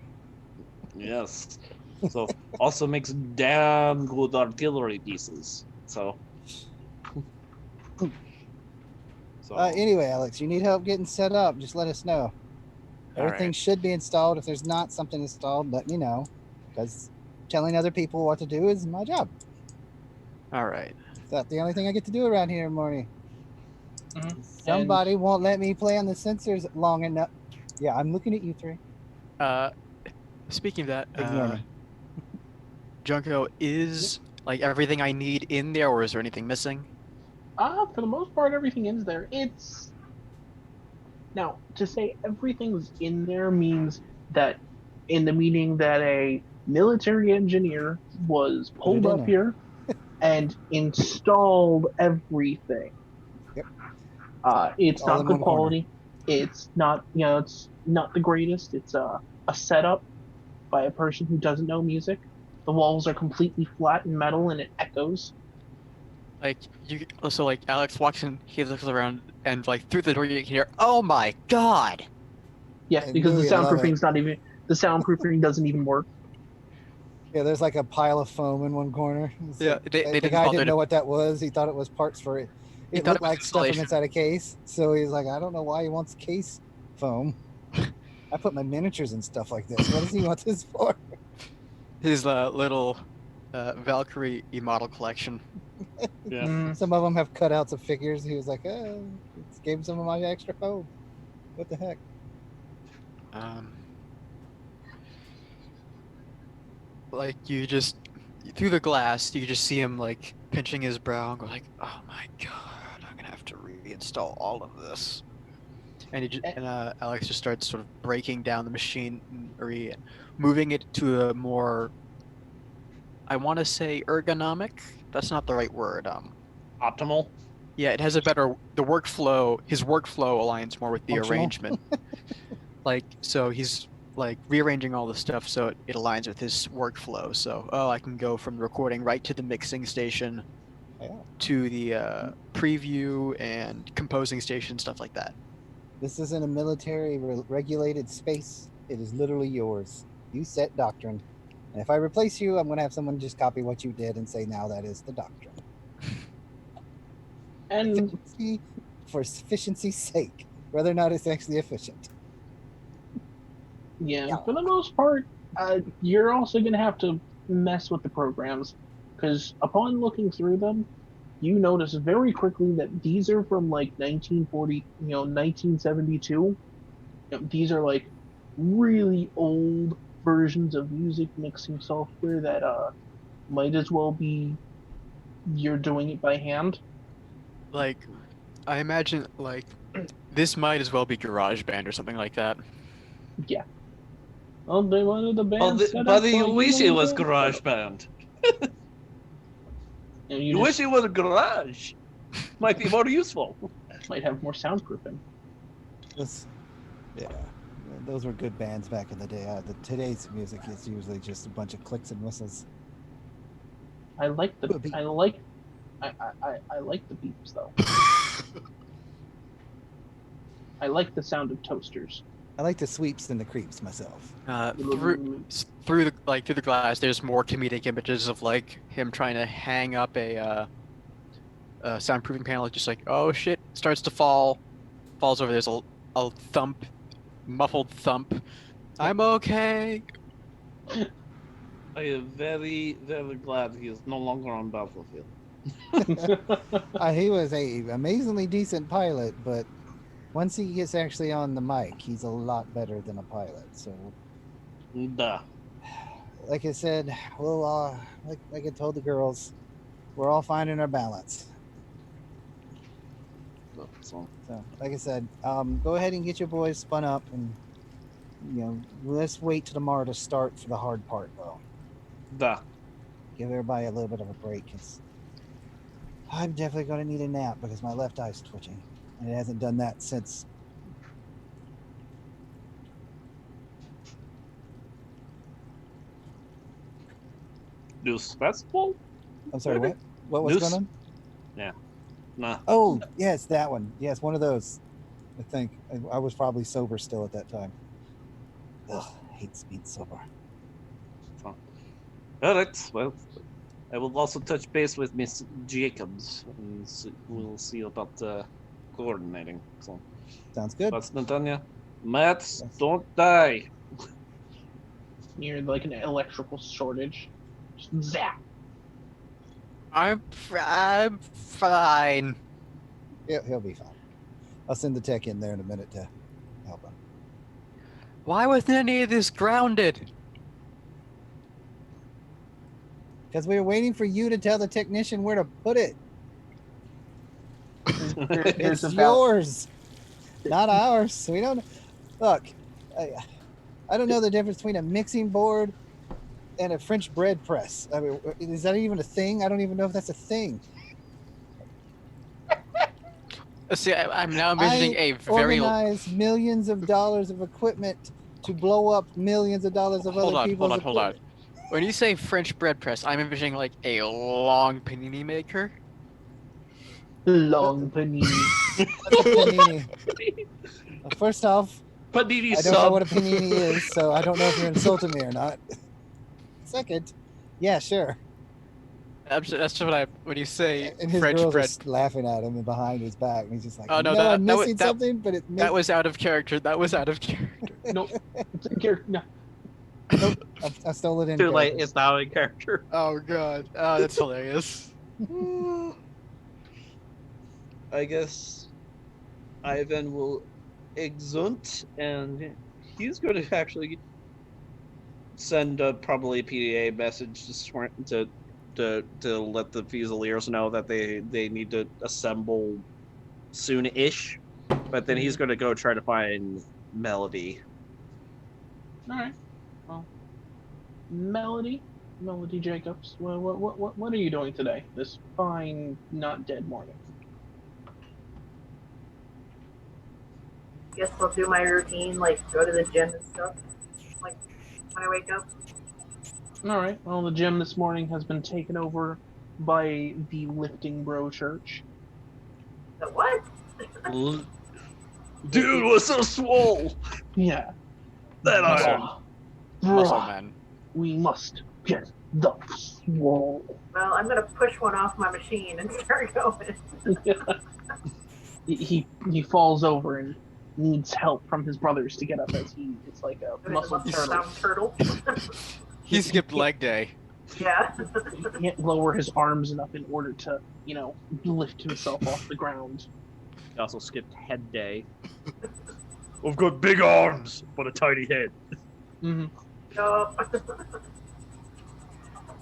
Yes. So also makes damn good artillery pieces. So. Anyway, Alex, you need help getting set up, just let us know. Everything right. should be installed. If there's not something installed, let me know, because telling other people what to do is my job. All right. Is that the only thing I get to do around here, Morty? Mhm. Somebody won't let me play on the sensors long enough. Yeah, I'm looking at you three. Uh, speaking of that, Ignore me. Junko, is like everything I need in there, or is there anything missing? For the most part, everything is there. It's now to say everything's in there means that, in the meaning that a military engineer was Put it pulled in up there. here and installed everything. Yep. It's All not in good one corner. quality. It's not, it's not the greatest. It's a setup by a person who doesn't know music. The walls are completely flat and metal, and it echoes. Like you, so like Alex walks in, he looks around, and like through the door you can hear, "Oh my god!" Yeah, And because the Louie would love it. soundproofing's not even the soundproofing doesn't even work. Yeah, there's like a pile of foam in one corner. It's Yeah, like- they the didn't guy bother didn't to. know what that was. He thought it was parts for it. He It thought looked it was like stuff from insulation. inside a case. So he's like, I don't know why he wants case foam. I put my miniatures and stuff like this. What does he want this for? His little Valkyrie model collection. Yeah. Mm, Some of them have cutouts of figures. He was like, just gave him some of my extra foam. What the heck? Um, like you just through the glass, you just see him like pinching his brow and go like, "Oh my god, I'm gonna have to reinstall all of this." And Alex just starts sort of breaking down the machinery and moving it to a more, I want to say ergonomic. That's not the right word. Optimal. Yeah, it has a better the workflow. His workflow aligns more with the Functional? arrangement. Like so, he's like rearranging all the stuff so it aligns with his workflow. So I can go from the recording right to the mixing station Yeah. to the preview and composing station, stuff like that. This isn't a military regulated space. It is literally yours. You set doctrine. And if I replace you, I'm going to have someone just copy what you did and say, now that is the doctrine. and Efficiency for efficiency's sake, whether or not it's actually efficient. yeah, Yeah. for the most part, you're also going to have to mess with the programs, because upon looking through them, you notice very quickly that these are from like 1940, 1972. These are like really old versions of music mixing software that might as well be you're doing it by hand. Like I imagine like this might as well be GarageBand or something like that. Yeah. Well, they wanted the Well, band set but up you like wish it human was band Garage setup. Band. You You just wish it was a garage. Might be more useful. might have more soundproofing. Yeah, those were good bands back in the day. Today's music is usually just a bunch of clicks and whistles. I like the Could be. I like I like the beeps though. I like the sound of toasters. I like the sweeps and the creeps myself. Through the glass, there's more comedic images of like him trying to hang up a soundproofing panel. Just like, oh shit, starts to fall, falls over. There's a thump, muffled thump. I'm okay. I am very, very glad he is no longer on Battlefield. He was a amazingly decent pilot, but once he gets actually on the mic, he's a lot better than a pilot. So, Duh. like I said, well, like I told the girls, we're all finding our balance. So, Like I said, go ahead and get your boys spun up, and let's wait till tomorrow to start for the hard part, though. duh. Give everybody a little bit of a break. I'm definitely going to need a nap because my left eye's twitching, and it hasn't done that since. News festival? I'm sorry, Maybe? what was Noose? going on? Yeah. Nah. Oh, yes, that one. Yes, one of those. I think I was probably sober still at that time. Ugh, hates being sober. All right. Well, I will also touch base with Miss Jacobs, and we'll see about coordinating. So Sounds good. that's Natanya. Mats, Yes. don't die. Near like an electrical shortage. Just zap. I'm fine. He'll be fine. I'll send the tech in there in a minute to help him. Why wasn't any of this grounded? Because we were waiting for you to tell the technician where to put it. There's It's about yours, not ours. We don't look. I don't know the difference between a mixing board and a French bread press. I mean, is that even a thing? I don't even know if that's a thing. See, I'm now envisioning I a very. organize millions of dollars of equipment to blow up millions of dollars of other people's equipment. When you say French bread press, I'm envisioning like a long panini maker. long panini. What's a panini? Well, first off, Panini I don't know sub. what a panini is, so I don't know if you're insulting me or not. Second, yeah, sure. That's just what I when you say And his French girls bread. are laughing at him and behind his back, and he's just like, Oh, "You no, know, that- I'm that was- missing that- something, but it That was out of character. That was out of character. Nope. No. nope. I stole it in. Too late. character. It's now in character. Oh god. Oh, that's hilarious. I guess Ivan will exunt, and he's going to actually send probably a PDA message to let the Fusiliers know that they need to assemble soon-ish. But then he's going to go try to find Melody. All right. Well, Melody Jacobs. What are you doing today? This fine, not dead morning. Guess I'll do my routine, like go to the gym and stuff. Like when I wake up. All right. Well, the gym this morning has been taken over by the Lifting Bro Church. The what? Dude was so swole. Yeah. That Muscle. Muscle man. We must get the swole. Well, I'm gonna push one off my machine and start going. he falls over and needs help from his brothers to get up as it's like a muscle turtle. Turtle. He skipped leg day. Yeah. He can't lower his arms enough in order to, lift himself off the ground. He also skipped head day. I've got big arms, but a tiny head. Mm-hmm.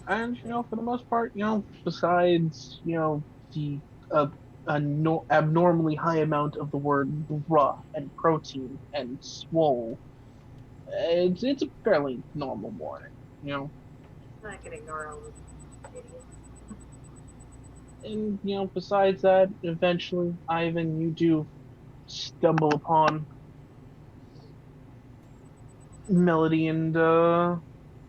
And for the most part, besides the abnormally high amount of the word bruh and protein and swole, it's a fairly normal morning. I can ignore all those idiots. And besides that, eventually, Ivan, you do stumble upon Melody and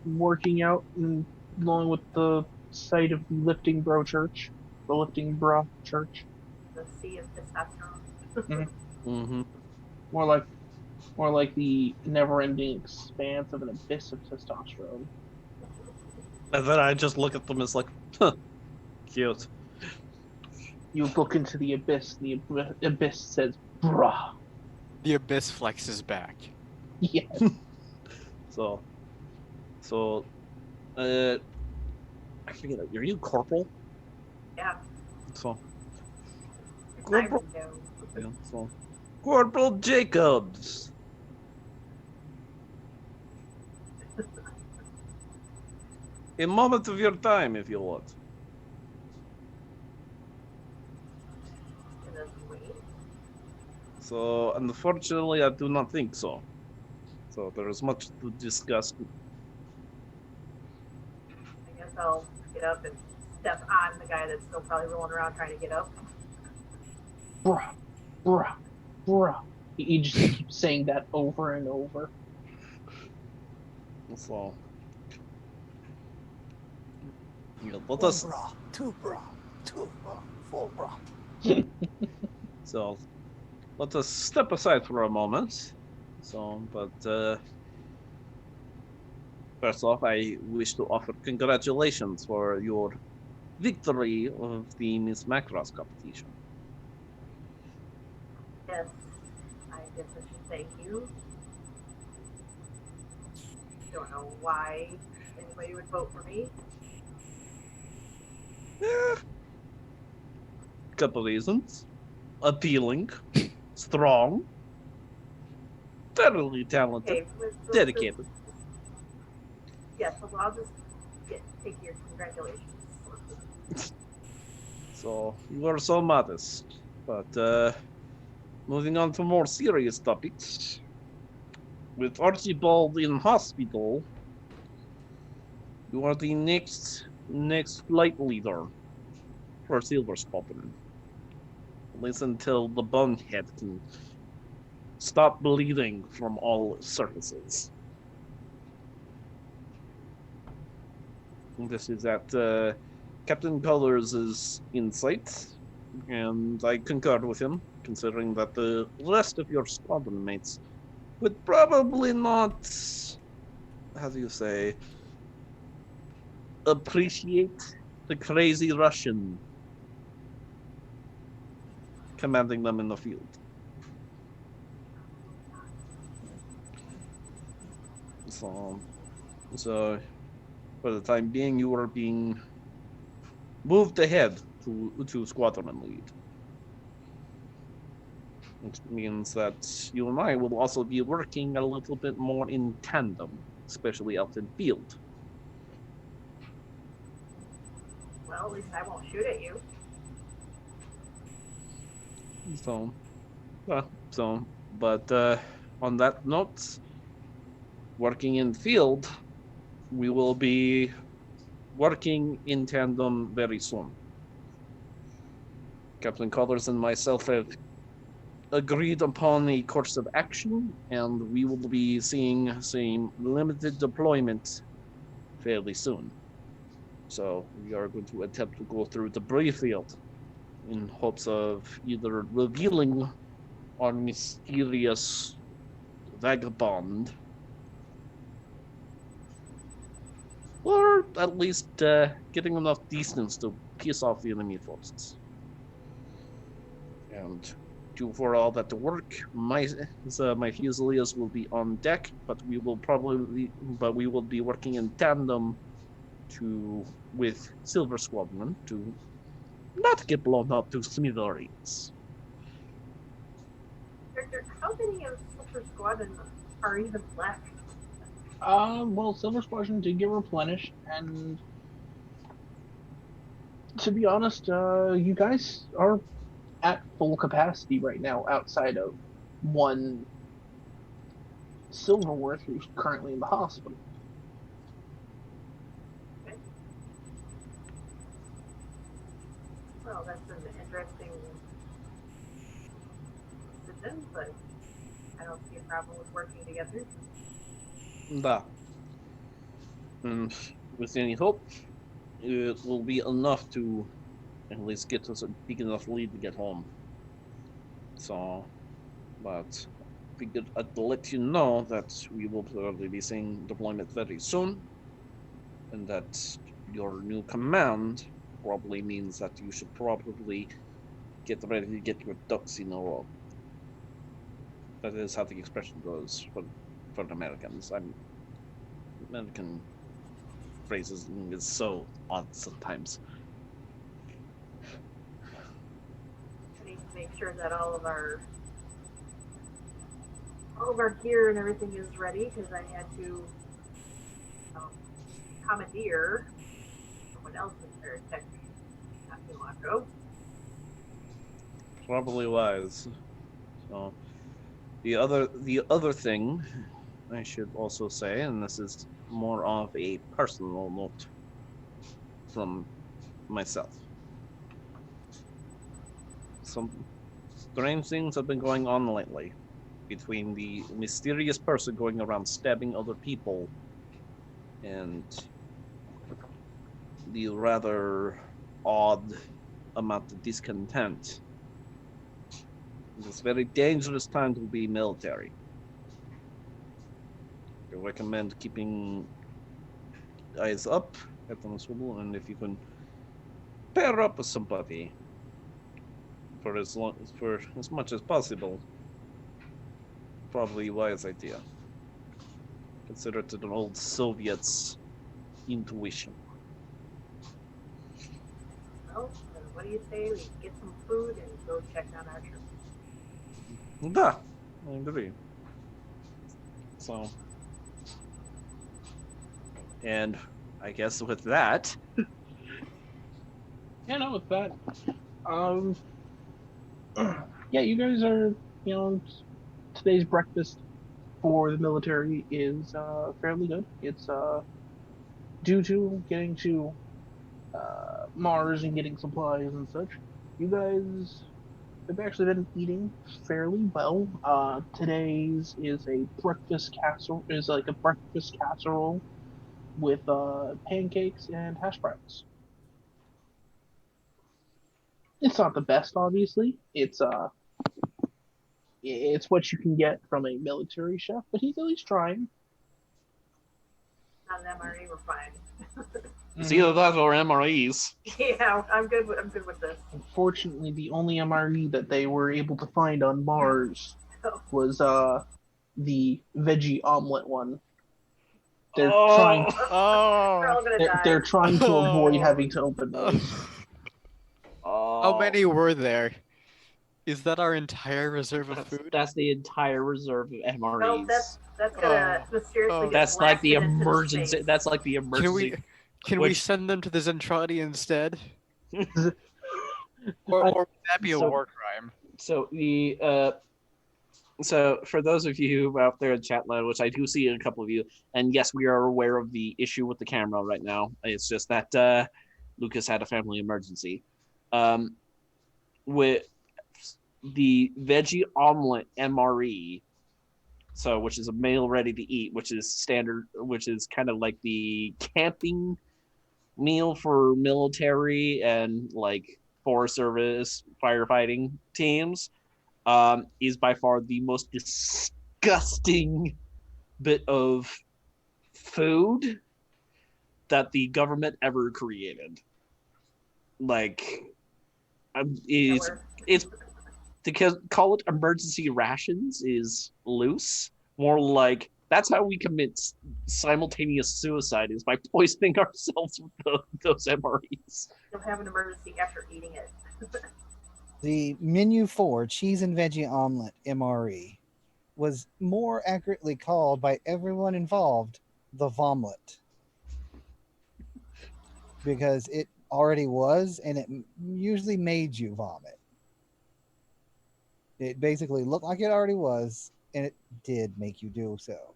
working out, and along with the site of the Lifting Bro Church, the Lifting Bra Church. The sea of testosterone. Mm-hmm. More like the never-ending expanse of an abyss of testosterone. And then I just look at them as like, huh, cute. You look into the abyss, and the abyss says, "Bruh." The abyss flexes back. Yeah. So, I forget. Are you corporal? Yeah. So, I corporal. would know. Yeah, so, Corporal Jacobs. A moment of your time, if you want. And then wait. So, unfortunately, I do not think so. So, there is much to discuss. I guess I'll get up and step on the guy that's still probably rolling around trying to get up. Bruh. Bruh. Bruh. You just keep saying that over and over. So, let us. Bra, two bra, full bra. So, let us step aside for a moment. So, but first off, I wish to offer congratulations for your victory of the Miss Macross competition. Yes. I guess I should thank you. Don't know why anybody would vote for me. Couple reasons. Appealing, strong, thoroughly talented, Okay, so dedicated. yes, so I'll just take your congratulations. So you are so modest. But moving on to more serious topics. With Archibald in hospital, you are the next flight leader for Silver Squadron. At least until the bonehead can stop bleeding from all surfaces. This is at Captain Colors' insight, and I concur with him, considering that the rest of your squadron mates would probably not, how do you say, appreciate the crazy Russian commanding them in the field. So for the time being, you are being moved ahead to squadron lead, which means that you and I will also be working a little bit more in tandem, especially out in field. Well, at least I won't shoot at you. But on that note, working in field, we will be working in tandem very soon. Captain Colors and myself have agreed upon a course of action, and we will be seeing some limited deployment fairly soon. So we are going to attempt to go through debris field in hopes of either revealing our mysterious vagabond, or at least getting enough distance to piss off the enemy forces. And for all that to work, my Fusiliers will be on deck, but we will be working in tandem with Silver Squadron to not get blown up to smithereens. Victor, how many of Silver Squadron are even left? Well, Silver Squadron did get replenished, and to be honest, you guys are at full capacity right now, outside of one Silverworth who's currently in the hospital. Okay. Well, that's an interesting decision, but I don't see a problem with working together. Da. And with any hope, it will be enough to at least get us a big enough lead to get home. So, but figured I'd let you know that we will probably be seeing deployment very soon, and that your new command probably means that you should probably get ready to get your ducks in a row. That is how the expression goes for Americans. American phrases is so odd sometimes. I need to make sure that all of our gear and everything is ready because I had to commandeer someone else's Paratech not too long ago. Probably wise. So the other thing I should also say, and this is more of a personal note from myself. Some strange things have been going on lately between the mysterious person going around stabbing other people and the rather odd amount of discontent. It's a very dangerous time to be military. I recommend keeping eyes up at the hospital, and if you can pair up with somebody for as much as possible, probably a wise idea. Consider it an old Soviet's intuition. Well, then what do you say we get some food and go check on our troops? Да, I agree. So, and I guess with that, Yeah, no, with that, um, yeah, you guys are, today's breakfast for the military is fairly good. It's due to getting to Mars and getting supplies and such. You guys have actually been eating fairly well. Today's is a breakfast casserole. Is like a breakfast casserole with pancakes and hash browns. It's not the best, obviously. It's what you can get from a military chef, but he's at least trying. On an MRE, we're fine. it's either that or MREs. Yeah, I'm good. I'm good with this. Unfortunately, the only MRE that they were able to find on Mars was the veggie omelet one. They're trying. We're Oh. all gonna die. They're trying to avoid Oh. having to open those. How many were there? Is that our entire reserve of food? That's the entire reserve of MREs. Well, that's gonna mysteriously get That's like the blasted into emergency. space. That's like the emergency. Can we Which- send them to the Zentradi instead? or would that be a So- war crime? So the so for those of you out there in chat land, which I do see a couple of you, and yes, we are aware of the issue with the camera right now. It's just that Lucas had a family emergency. With the veggie omelet MRE, so which is a meal ready to eat, which is standard, which is kind of like the camping meal for military and like Forest Service firefighting teams, is by far the most disgusting bit of food that the government ever created. Like, it's because call it emergency rations is loose. More like that's how we commit simultaneous suicide is by poisoning ourselves with those MREs. You'll have an emergency after eating it. The menu for cheese and veggie omelet MRE was more accurately called by everyone involved the vomlet, because it already was, and it usually made you vomit. It basically looked like it already was, and it did make you do so.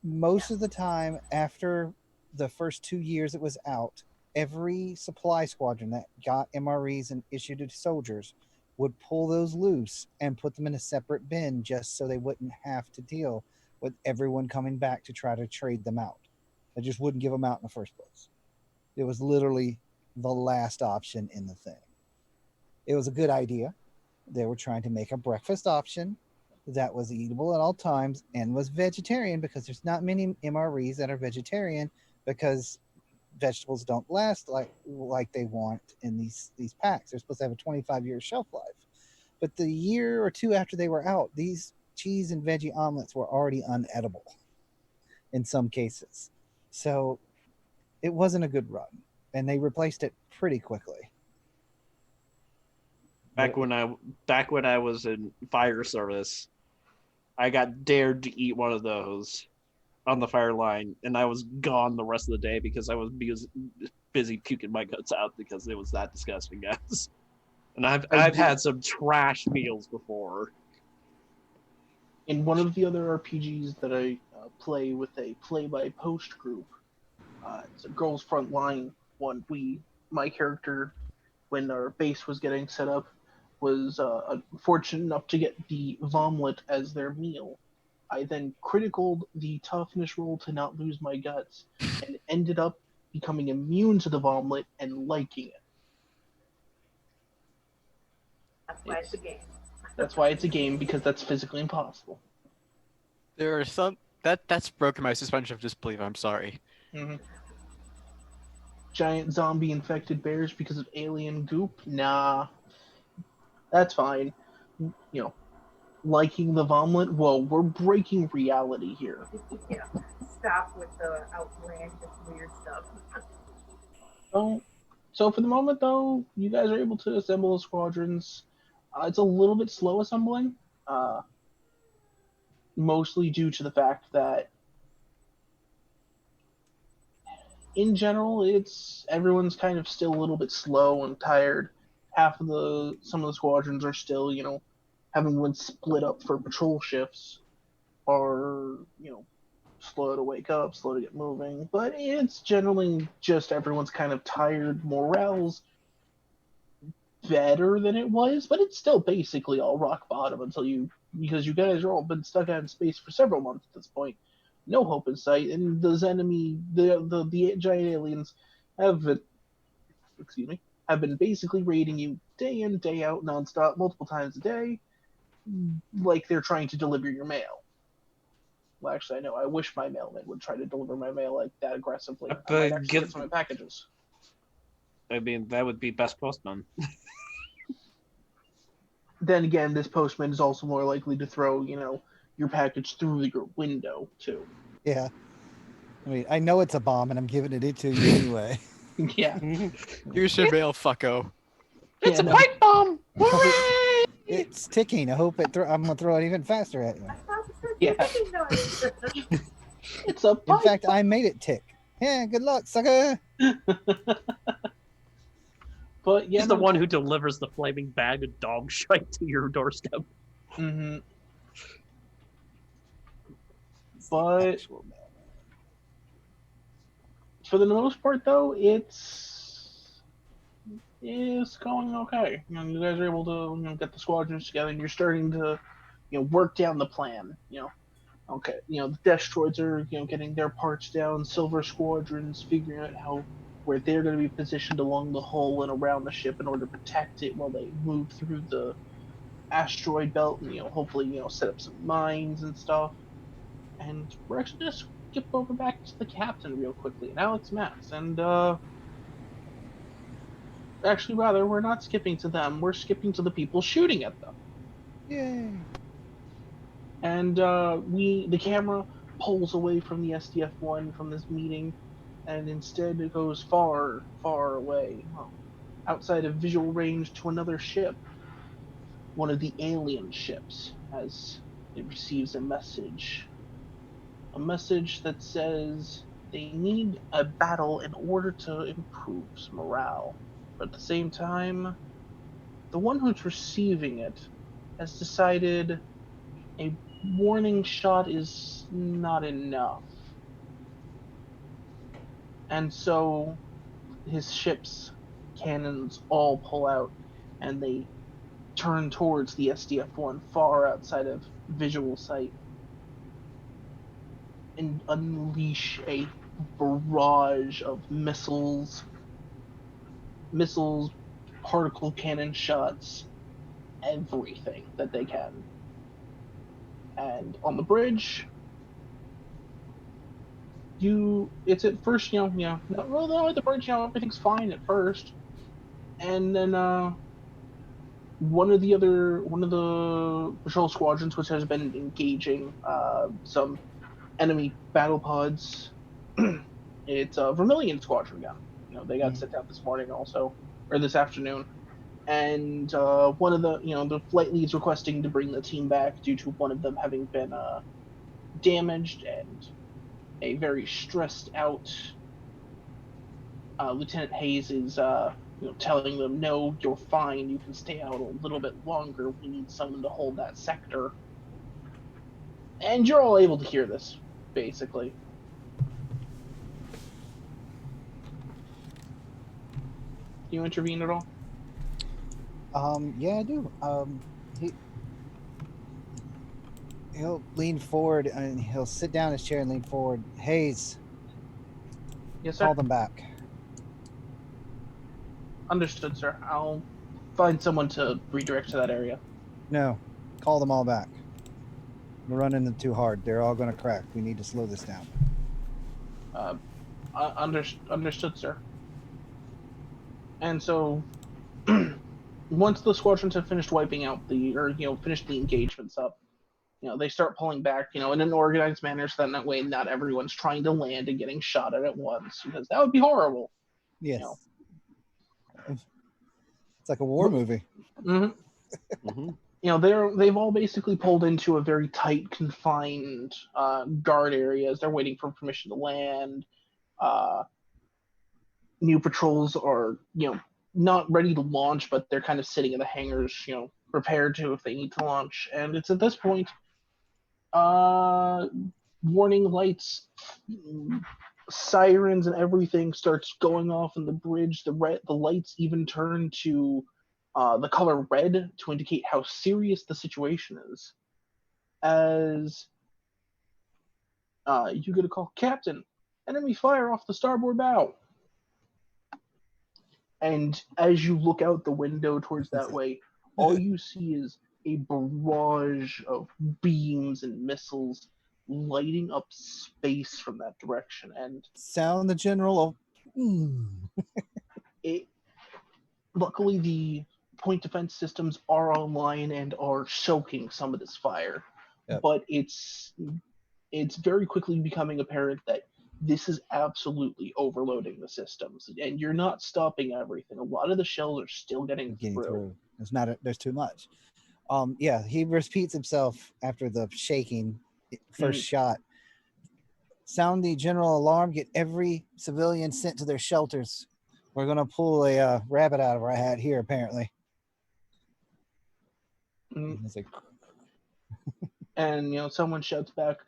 Most of the time, after the first 2 years it was out, every supply squadron that got MREs and issued it to soldiers would pull those loose and put them in a separate bin just so they wouldn't have to deal with everyone coming back to try to trade them out. They just wouldn't give them out in the first place. It was literally the last option in the thing. It was a good idea. They were trying to make a breakfast option that was eatable at all times and was vegetarian, because there's not many MREs that are vegetarian, because vegetables don't last like they want in these packs. They're supposed to have a 25-year shelf life. But the year or two after they were out, these cheese and veggie omelets were already unedible in some cases. So it wasn't a good run, and they replaced it pretty quickly. Back when I was in fire service, I got dared to eat one of those on the fire line, and I was gone the rest of the day because I was busy puking my guts out because it was that disgusting, guys. And I've had some trash meals before. In one of the other RPGs that I play with a play-by-post group, it's a Girls Front Line one. My character, when our base was getting set up, was fortunate enough to get the vomlet as their meal. I then criticaled the toughness roll to not lose my guts, and ended up becoming immune to the vomlet and liking it. That's why it's a game. That's why it's a game, because that's physically impossible. There are some that's broken my suspension of disbelief. I'm sorry. Mm-hmm. Giant zombie infected bears because of alien goop? Nah. That's fine. Liking the vomit? Well, we're breaking reality here. Yeah. Stop with the outlandish weird stuff. So for the moment, though, you guys are able to assemble the squadrons. It's a little bit slow assembling, mostly due to the fact that, in general, it's everyone's kind of still a little bit slow and tired. Some of the squadrons are still, having been split up for patrol shifts, are slow to wake up, slow to get moving. But it's generally just everyone's kind of tired. Morale's better than it was, but it's still basically all rock bottom because you guys are all been stuck out in space for several months at this point. No hope in sight, and the giant aliens have been, excuse me, have been basically raiding you day in, day out, nonstop, multiple times a day, like they're trying to deliver your mail. Well, actually, I know. I wish my mailman would try to deliver my mail like that aggressively. I might actually get some of my packages. I mean, that would be best postman. Then again, this postman is also more likely to throw, your package through your window, too. Yeah. I mean, I know it's a bomb, and I'm giving it to you anyway. Yeah. Here's your mail, fucko. It's a pipe bomb! It's ticking. I hope I'm gonna throw it even faster at you. Yeah. It's a pipe. In fact, I made it tick. Yeah, good luck, sucker. But yeah, He's the one who delivers the flaming bag of dog shite to your doorstep. Mm-hmm. But for the most part, though, it's going okay. You guys are able to get the squadrons together, and you're starting to work down the plan. Okay, the Destroids are getting their parts down. Silver Squadrons figuring out where they're going to be positioned along the hull and around the ship in order to protect it while they move through the asteroid belt and hopefully set up some mines and stuff. And we're actually going to skip over back to the captain real quickly, and Alex Max. And actually, rather, we're not skipping to them. We're skipping to the people shooting at them. Yay! And the camera pulls away from the SDF-1 from this meeting, and instead it goes far, far away, outside of visual range to another ship, one of the alien ships, as it receives a message that says they need a battle in order to improve morale. But at the same time, the one who's receiving it has decided a warning shot is not enough. And so his ship's cannons all pull out and they turn towards the SDF-1 far outside of visual sight and unleash a barrage of missiles, particle cannon shots, everything that they can. And on the bridge, it's at first, no, the bridge, everything's fine at first. And then one of the patrol squadrons, which has been engaging some enemy battle pods, it's a Vermilion squadron gun. They got sent out this morning also, or this afternoon. And one of the flight leads requesting to bring the team back due to one of them having been damaged, and a very stressed out Lieutenant Hayes is telling them, no, you're fine, you can stay out a little bit longer, we need someone to hold that sector. And you're all able to hear this, basically. Do you intervene at all? Yeah, I do. He'll lean forward and he'll sit down in his chair and lean forward. Hayes. Yes, sir. Call them back. Understood, sir. I'll find someone to redirect to that area. No, call them all back. We're running them too hard. They're all going to crack. We need to slow this down. Understood, sir. And so once the squadrons have finished wiping out finished the engagements up, they start pulling back, in an organized manner, so that way not everyone's trying to land and getting shot at once, because that would be horrible. Yes. It's like a war movie. Mm-hmm. Mm-hmm. They've all basically pulled into a very tight, confined guard areas. They're waiting for permission to land. New patrols are, not ready to launch, but they're kind of sitting in the hangars, prepared to if they need to launch. And it's at this point, warning lights, sirens, and everything starts going off in the bridge. The lights even turn to the color red to indicate how serious the situation is. As you get a call, Captain, enemy fire off the starboard bow. And as you look out the window towards that way, all you see is a barrage of beams and missiles lighting up space from that direction. And sound the general of luckily the point defense systems are online and are soaking some of this fire. Yep. But it's very quickly becoming apparent that this is absolutely overloading the systems, and you're not stopping everything. A lot of the shells are still getting through. There's too much. Yeah, he repeats himself after the shaking first shot. Sound the general alarm, get every civilian sent to their shelters. We're going to pull a rabbit out of our hat here, apparently. It's like... And, someone shouts back,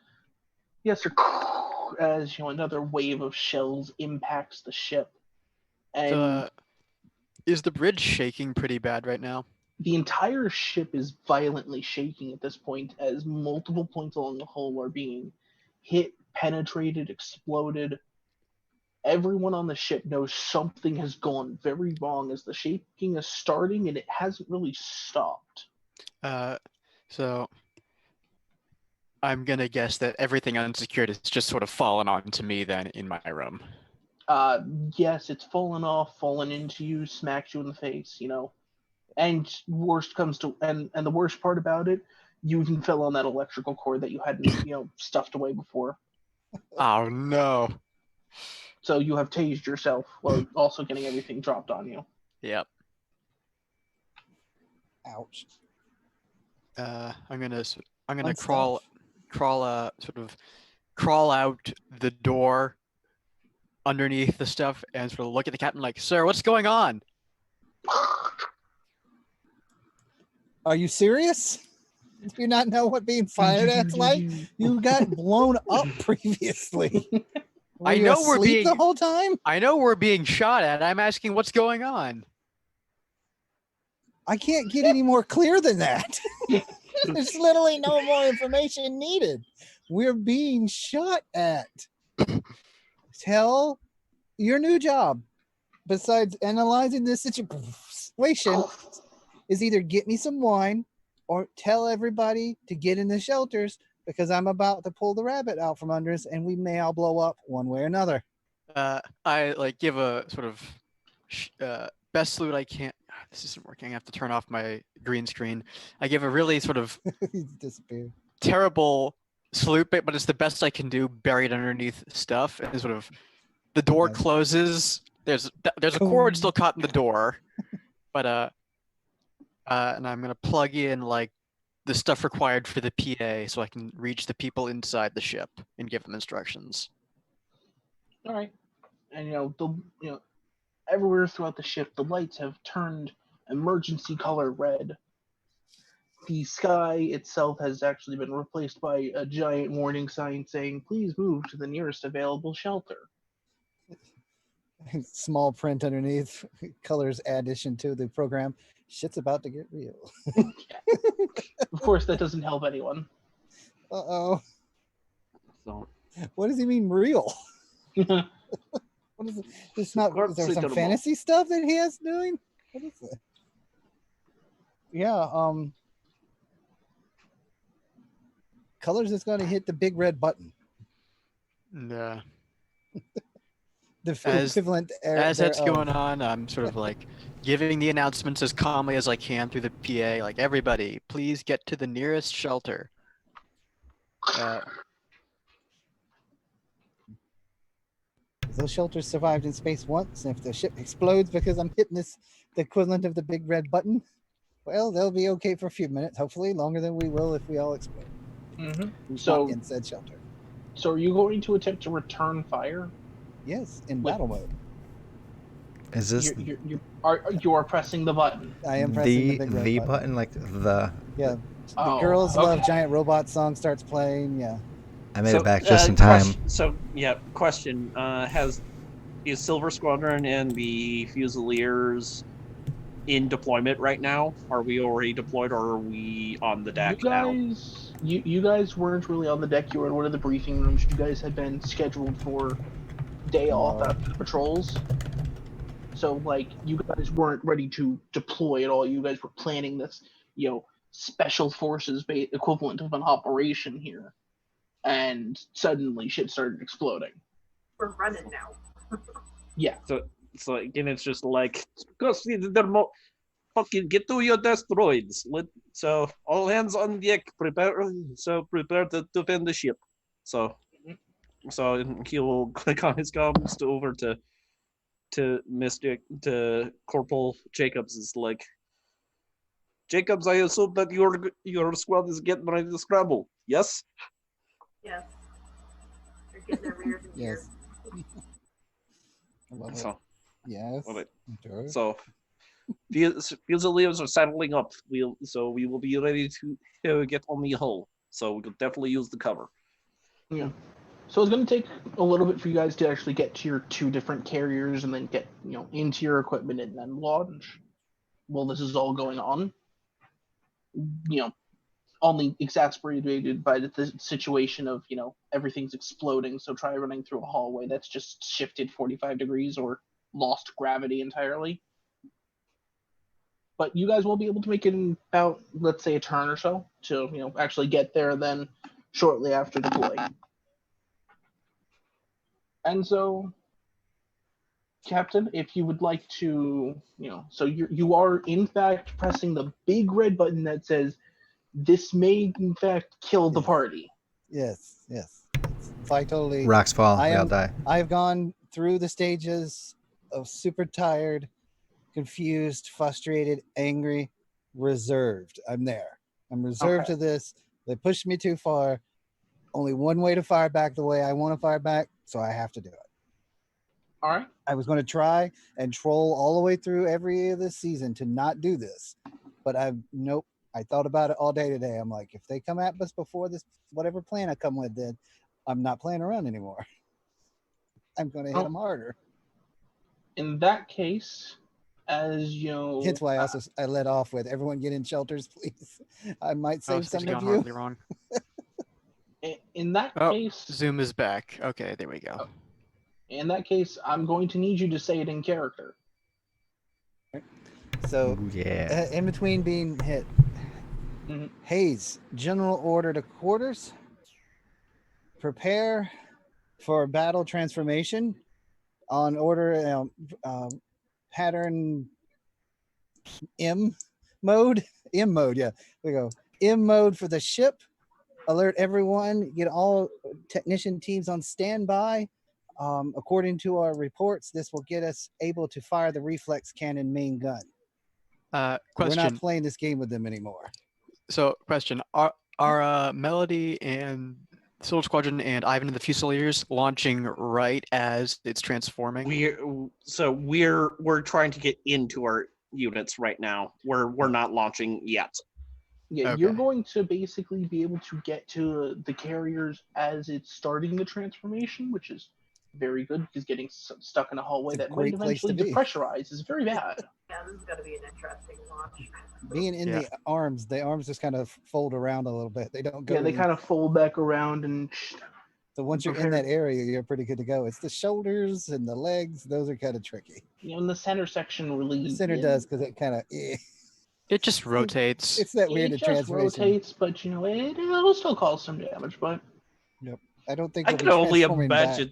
yes, sir, as, another wave of shells impacts the ship. And is the bridge shaking pretty bad right now? The entire ship is violently shaking at this point, as multiple points along the hull are being hit, penetrated, exploded. Everyone on the ship knows something has gone very wrong, as the shaking is starting and it hasn't really stopped. So I'm gonna guess that everything unsecured is just sort of fallen onto me then in my room. Yes, it's fallen into you, smacked you in the face, And worst comes to and the worst part about it, you even fell on that electrical cord that you hadn't, stuffed away before. Oh no. So you have tased yourself while also getting everything dropped on you. Yep. Ouch. I'm gonna crawl out the door underneath the stuff and sort of look at the captain like, sir, what's going on? Are you serious? Do you not know what being fired at's like? You got blown up previously. I know we're being the whole time. I know we're being shot at. I'm asking what's going on. I can't get any more clear than that. There's literally no more information needed. We're being shot at. Tell your new job, besides analyzing this situation, is either get me some wine or tell everybody to get in the shelters, because I'm about to pull the rabbit out from under us and we may all blow up one way or another. I give a sort of best salute I can't. This isn't working. I have to turn off my green screen. I give a really sort of terrible salute, but it's the best I can do, buried underneath stuff. And sort of the door closes. There's a cord still caught in the door, but and I'm gonna plug in like the stuff required for the PA so I can reach the people inside the ship and give them instructions. All right, and everywhere throughout the ship, the lights have turned emergency color red. The sky itself has actually been replaced by a giant warning sign saying, "Please move to the nearest available shelter." Small print underneath, colors addition to the program. Shit's about to get real. Of course, that doesn't help anyone. Uh-oh. So, what does he mean real? What is it? It's not. Is there some fantasy stuff that he has doing? What is it? Yeah. Colors is going to hit the big red button. Nah. The equivalent. As that's going on, I'm sort of like giving the announcements as calmly as I can through the PA, like, everybody, please get to the nearest shelter. Those shelters survived in space once, and if the ship explodes because I'm hitting the equivalent of the big red button, well, they'll be okay for a few minutes, hopefully longer than we will if we all explode. Mm-hmm. So, not in said shelter. So are you going to attempt to return fire? Yes, in battle mode. Is this you are pressing the button? I am pressing the big red button, like the yeah. The girls love giant robot song starts playing. Yeah. I made it back just in time. Question: is Silver Squadron and the Fusiliers in deployment right now? Are we already deployed, or are we on the deck now? You guys weren't really on the deck. You were in one of the briefing rooms. You guys had been scheduled for day off after the patrols. So, like, you guys weren't ready to deploy at all. You guys were planning this, special forces equivalent of an operation here. And suddenly shit started exploding. We're running now. Yeah. So again, it's just like, fucking get to your destroids. So all hands on deck, prepare to defend the ship. So he will click on his comms over to Corporal Jacobs. Is like, Jacobs, I assume that your squad is getting ready to scramble. Yes. Yes. They're getting their rears in gear. So, yes. So, Fusiliers are saddling up. We will be ready to get on the hull. So we could definitely use the cover. Yeah. So it's going to take a little bit for you guys to actually get to your 2 different carriers and then get into your equipment and then launch. While this is all going on, only exacerbated by the situation of everything's exploding. So try running through a hallway that's just shifted 45 degrees or lost gravity entirely. But you guys will be able to make it in about, let's say, a turn or so to actually get there. Then shortly after deploy. And so, Captain, if you would like to, so you are in fact pressing the big red button that says, "This may in fact kill the party." Yes. So I totally. Rocks fall. We all die. I have gone through the stages of super tired, confused, frustrated, angry, reserved. I'm there. I'm reserved to this. They pushed me too far. Only one way to fire back the way I want to fire back, so I have to do it. All right. I was going to try and troll all the way through every of this season to not do this, but nope. I thought about it all day today. I'm like, if they come at us before this, whatever plan I come with, then I'm not playing around anymore. I'm going to hit them harder. In that case, as Hence why I led off with everyone get in shelters, please. I might save some of you. Wrong. In that case, Zoom is back. Okay, there we go. In that case, I'm going to need you to say it in character. So, in between being hit, Hayes, general order to quarters. Prepare for battle transformation on order pattern M mode. M mode, yeah. We go M mode for the ship. Alert everyone. Get all technician teams on standby. According to our reports, this will get us able to fire the reflex cannon main gun. Question. We're not playing this game with them anymore. So, question: Are Melody and Silver Squadron and Ivan and the Fusiliers launching right as it's transforming? We're trying to get into our units right now. We're not launching yet. Yeah, Okay. You're going to basically be able to get to the carriers as it's starting the transformation, which is very good because getting stuck in a hallway that might eventually depressurize is very bad. Yeah, this is going to be an interesting launch. Being in the arms just kind of fold around a little bit. They don't go. Yeah, they kind of fold back around and. So once you're in that area, you're pretty good to go. It's the shoulders and the legs; those are kind of tricky. In the center section, really. The center does because it kind of. It just rotates. It's that weird transformation. It just rotates, but it'll still cause some damage. But yep, I don't think I can only imagine.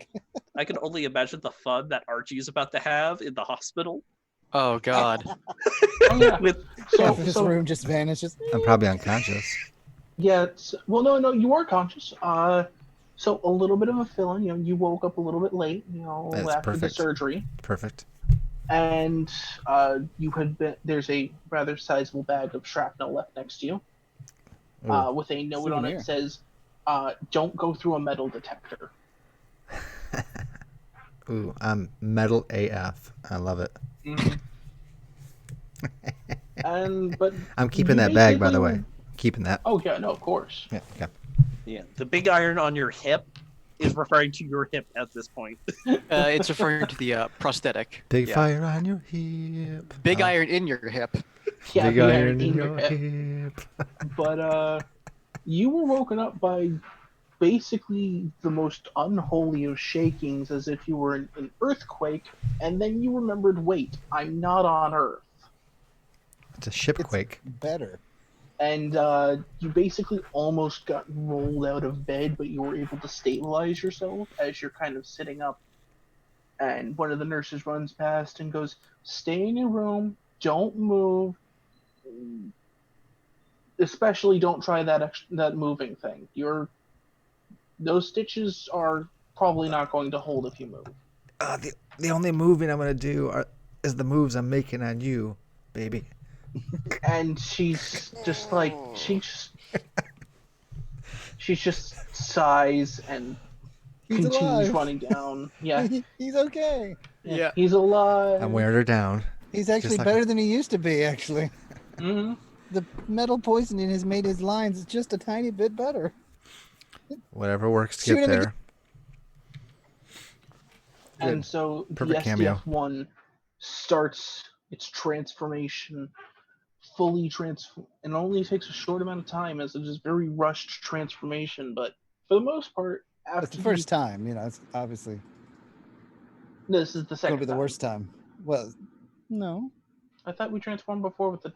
I can only imagine the fun that Archie is about to have in the hospital. Oh God. Oh, yeah. With Half of this room just vanishes. I'm probably unconscious. Yeah, well, no, you are conscious. So a little bit of a fill-in. You woke up a little bit late. That's After the perfect. surgery, Perfect. and there's a rather sizable bag of shrapnel left next to you, Ooh. with a note on Souvenir. it that says, "Don't go through a metal detector." Ooh, I'm metal AF. I love it. Mm-hmm. But I'm keeping you that bag, by basically the way. were- Keeping that. Oh yeah, no, of course. Yeah. Okay. yeah, the big iron on your hip is referring to your hip at this point. It's referring to the prosthetic. Big Yeah. fire on your hip. Big Oh. iron in your hip. Yeah, Big the iron in your your hip. hip. But you were woken up by basically the most unholy of shakings, as if you were in an earthquake, and then you remembered, wait, I'm not on Earth. It's a shipquake. Better. And you basically almost got rolled out of bed, but you were able to stabilize yourself as you're kind of sitting up. And one of the nurses runs past and goes, "Stay in your room, don't move. Especially don't try that moving thing. Those stitches are probably not going to hold if you move." The only moving I'm gonna do is the moves I'm making on you, baby. And she's just like she just sighs and He's continues alive. running down. Yeah, He's okay. Yeah. he's alive. I'm wearing her down. He's actually like- better than he used to be, actually. Hmm. The metal poisoning has made his lines just a tiny bit better. Whatever works to Shoot get him there. And so the Perfect cameo. SDF-1 starts its transformation, fully transform. It only takes a short amount of time, as it is very rushed transformation. But for the most part, after It's the first time, it's obviously this is the going second. to be the time. worst time. Well, no. I thought we transformed before with the.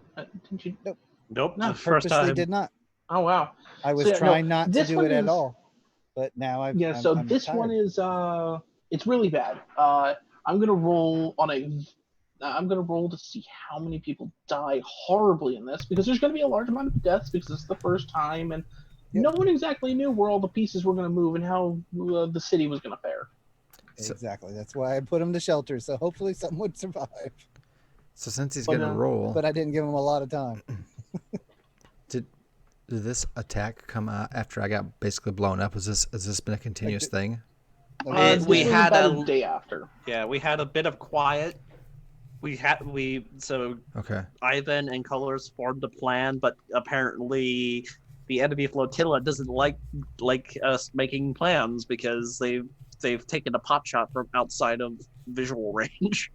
Didn't you? Nope, No, the first Purposely time. did not. Oh wow. I was So, yeah, no, trying not to this do one it at is- all. But now I'm So I'm this tired. one is it's really bad. I'm gonna roll on I'm gonna roll to see how many people die horribly in this, because there's gonna be a large amount of deaths because it's the first time, and Yep. no one exactly knew where all the pieces were gonna move and how the city was gonna fare. So- Exactly. That's why I put him to shelter. So hopefully someone would survive. So since he's But, getting a roll, But I didn't give him a lot of time. did this attack come out after I got basically blown up? Has this been a continuous thing? This we was had about a- a day after. Yeah, we had a bit of quiet. So Okay. Ivan and Colors formed a plan, but apparently the enemy flotilla doesn't like us making plans because they've taken a pot shot from outside of visual range.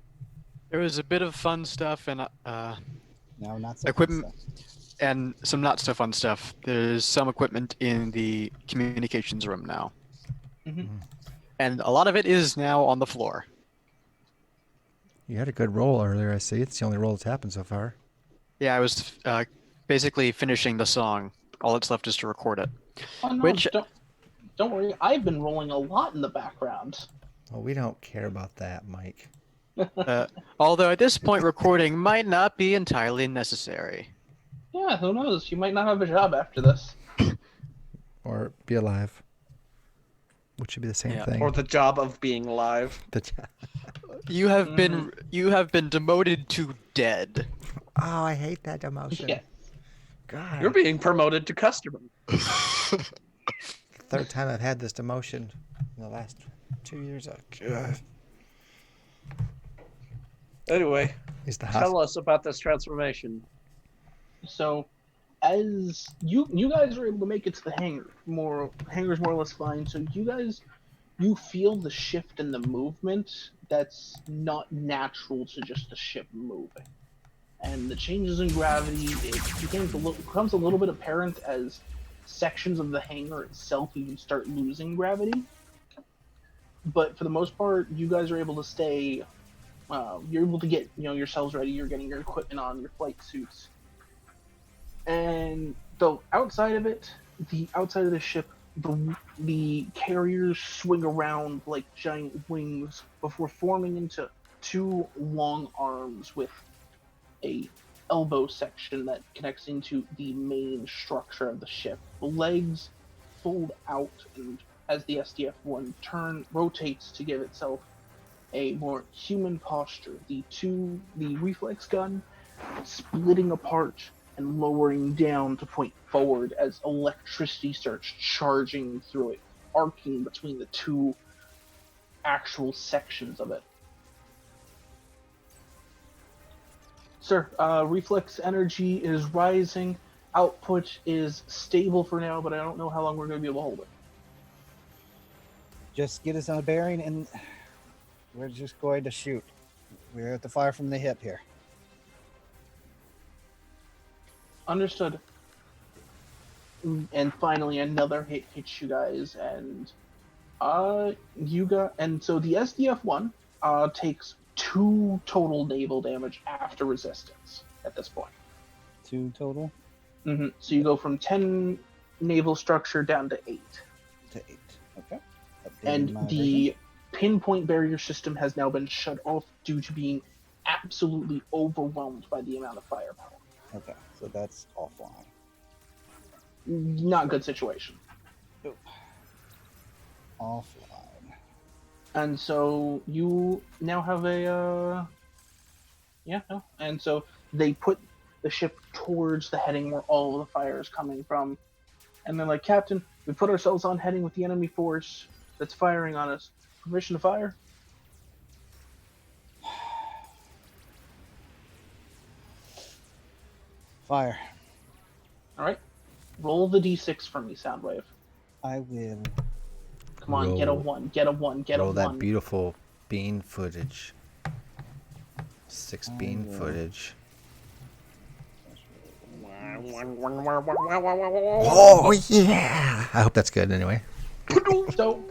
There was a bit of fun stuff and No, not so. Equipment- fun stuff. and some not so fun stuff. There's some equipment in the communications room now. Mhm. And a lot of it is now on the floor. You had a good roll earlier, I see. It's the only roll that's happened so far. Yeah, I was basically finishing the song. All that's left is to record it. Oh, no, Which- don't worry. I've been rolling a lot in the background. Well, we don't care about that, Mike. Although at this point, recording might not be entirely necessary. Yeah, who knows? You might not have a job after this. Or be alive. Which should be the same Yeah, thing. Or the job of being live. You have been demoted to dead. Oh, I hate that emotion. Yeah. God. You're being promoted to customer. Third time I've had this demotion in the last 2 years. God. Anyway, He's the tell us about this transformation. So, as you guys are able to make it to the hangar, hangar's more or less fine. So you feel the shift in the movement that's not natural to just a ship moving, and the changes in gravity. It becomes a little bit apparent as sections of the hangar itself even start losing gravity. But for the most part, you guys are able to stay. You're able to get yourselves ready. You're getting your equipment on, your flight suits. And the outside of the ship, the carriers swing around like giant wings before forming into two long arms with a elbow section that connects into the main structure of the ship. The legs fold out, and as the SDF-1 rotates to give itself a more human posture, the reflex gun splitting apart and lowering down to point forward as electricity starts charging through it, arcing between the two actual sections of it. Sir, reflex energy is rising. Output is stable for now, but I don't know how long we're going to be able to hold it. Just get us on a bearing, and we're just going to shoot. We're at the fire from the hip here. Understood. And finally, another hit hits you guys, and so the SDF-1 takes 2 total naval damage after resistance at this point. 2 total? Mm-hmm. So you go from 10 naval structure down to 8. To 8. Okay. And the pinpoint barrier system has now been shut off due to being absolutely overwhelmed by the amount of firepower. Okay, so that's offline. Not a good situation. Nope. Offline. And so you now have and so they put the ship towards the heading where all of the fire is coming from. And they're like, Captain, we put ourselves on heading with the enemy force that's firing on us. Permission to fire? Fire. Alright. Roll the d6 for me, Soundwave. I will. Come on, get a 1, get a 1, get a 1. Roll that beautiful bean footage. 6 bean footage. Oh, yeah! I hope that's good anyway. So,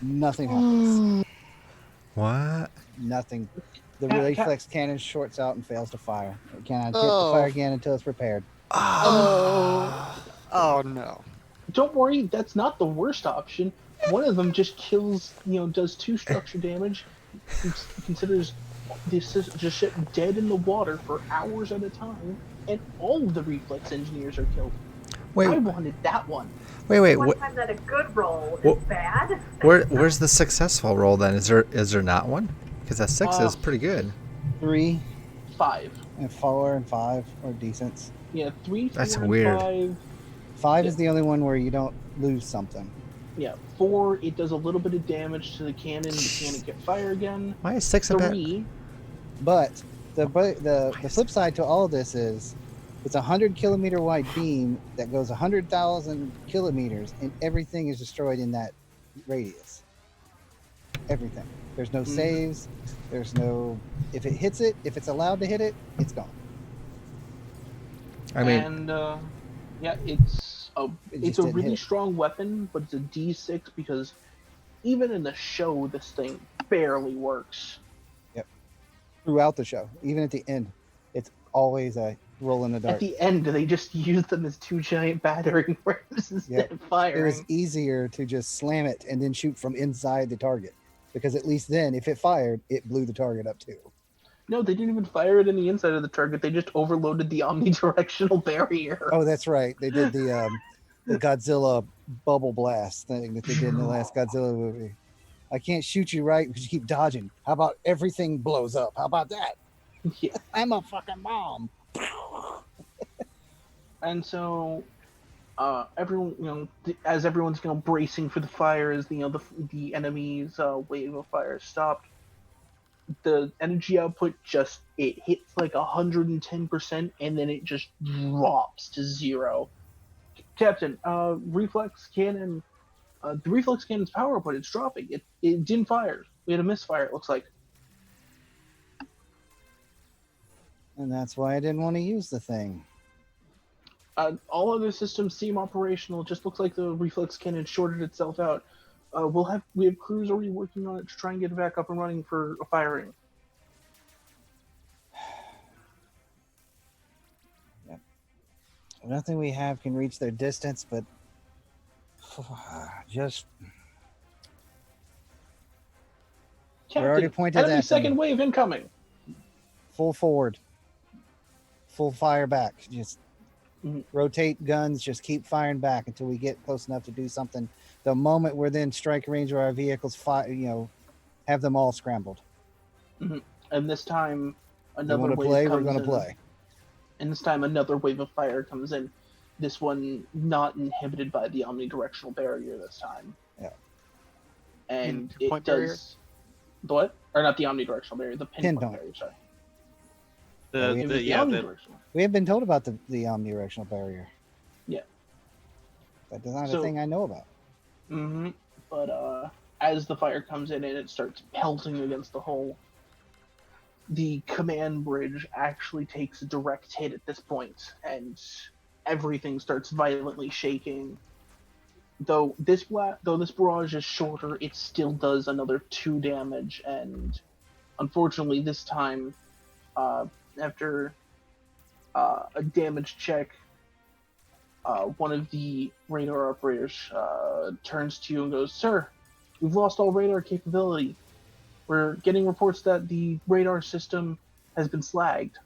Nothing happens. What? Nothing. The reflex cannon shorts out and fails to fire. It cannot attempt to fire again until it's prepared. Oh no. Don't worry, that's not the worst option. One of them just kills, does 2 structure damage, considers the ship dead in the water for hours at a time, and all of the reflex engineers are killed. Wait. I wanted that one. Wait. One time that a good roll is bad. Where's the successful roll then? Is there not one? Because that 6 is pretty good. 3, 5. and 4, and 5 are decent. Yeah, 3, 4, That's and weird. 5. 5 is the only one where you don't lose something. Yeah, 4, it does a little bit of damage to the cannon. The cannon can fire again. Why is 6 a bad? 3. But the flip side to all of this is it's a 100-kilometer wide beam that goes 100,000 kilometers, and everything is destroyed in that radius. Everything. There's no saves. There's no. If it hits it, if it's allowed to hit it, it's gone. I mean, And it's a didn't really hit. strong weapon, but it's a D6 because even in the show, this thing barely works. Throughout the show, even at the end, it's always a roll in the dark. At the end, they just use them as 2 giant battering rams instead of firing. It was easier to just slam it and then shoot from inside the target, because at least then, if it fired, it blew the target up too. No, they didn't even fire it in the inside of the target. They just overloaded the omnidirectional barrier. Oh, that's right. They did the Godzilla bubble blast thing that they did in the last Godzilla movie. I can't shoot you right because you keep dodging. How about everything blows up? How about that? Yeah. I'm a fucking bomb. And so, everyone, as everyone's bracing for the fire, as the enemy's wave of fire is stopped, the energy output it hits like 110%, and then it just drops to 0. Captain, reflex cannon. The reflex cannon's power output, it's dropping. It didn't fire. We had a misfire, it looks like. And that's why I didn't want to use the thing. All other systems seem operational. It just looks like the reflex cannon shorted itself out. We have crews already working on it to try and get it back up and running for firing. Yep. Nothing we have can reach their distance, but just Captain, already pointed enemy at them. second wave incoming. Full forward. Full fire back. Just Mhm. rotate guns. Just keep firing back until we get close enough to do something. The moment we're then strike range of our vehicles, have them all scrambled. And this time, They another want to wave play. We're comes going to in. play. And this time, another wave of fire comes in. This one not inhibited by the omnidirectional barrier this time. Yeah. And The it point does. barrier? The what? Or not the omnidirectional barrier, the pinpoint Pinpoint. barrier, sorry. The, It the was yeah, the the, omnidirectional. We have been told about the omnidirectional barrier. Yeah. That's not a So- thing I know about. But as the fire comes in and it starts pelting against the hull, the command bridge actually takes a direct hit at this point, and everything starts violently shaking. Though this barrage is shorter, it still does another 2 damage, and unfortunately this time, after a damage check, one of the radar operators turns to you and goes, "Sir, we've lost all radar capability. We're getting reports that the radar system has been slagged."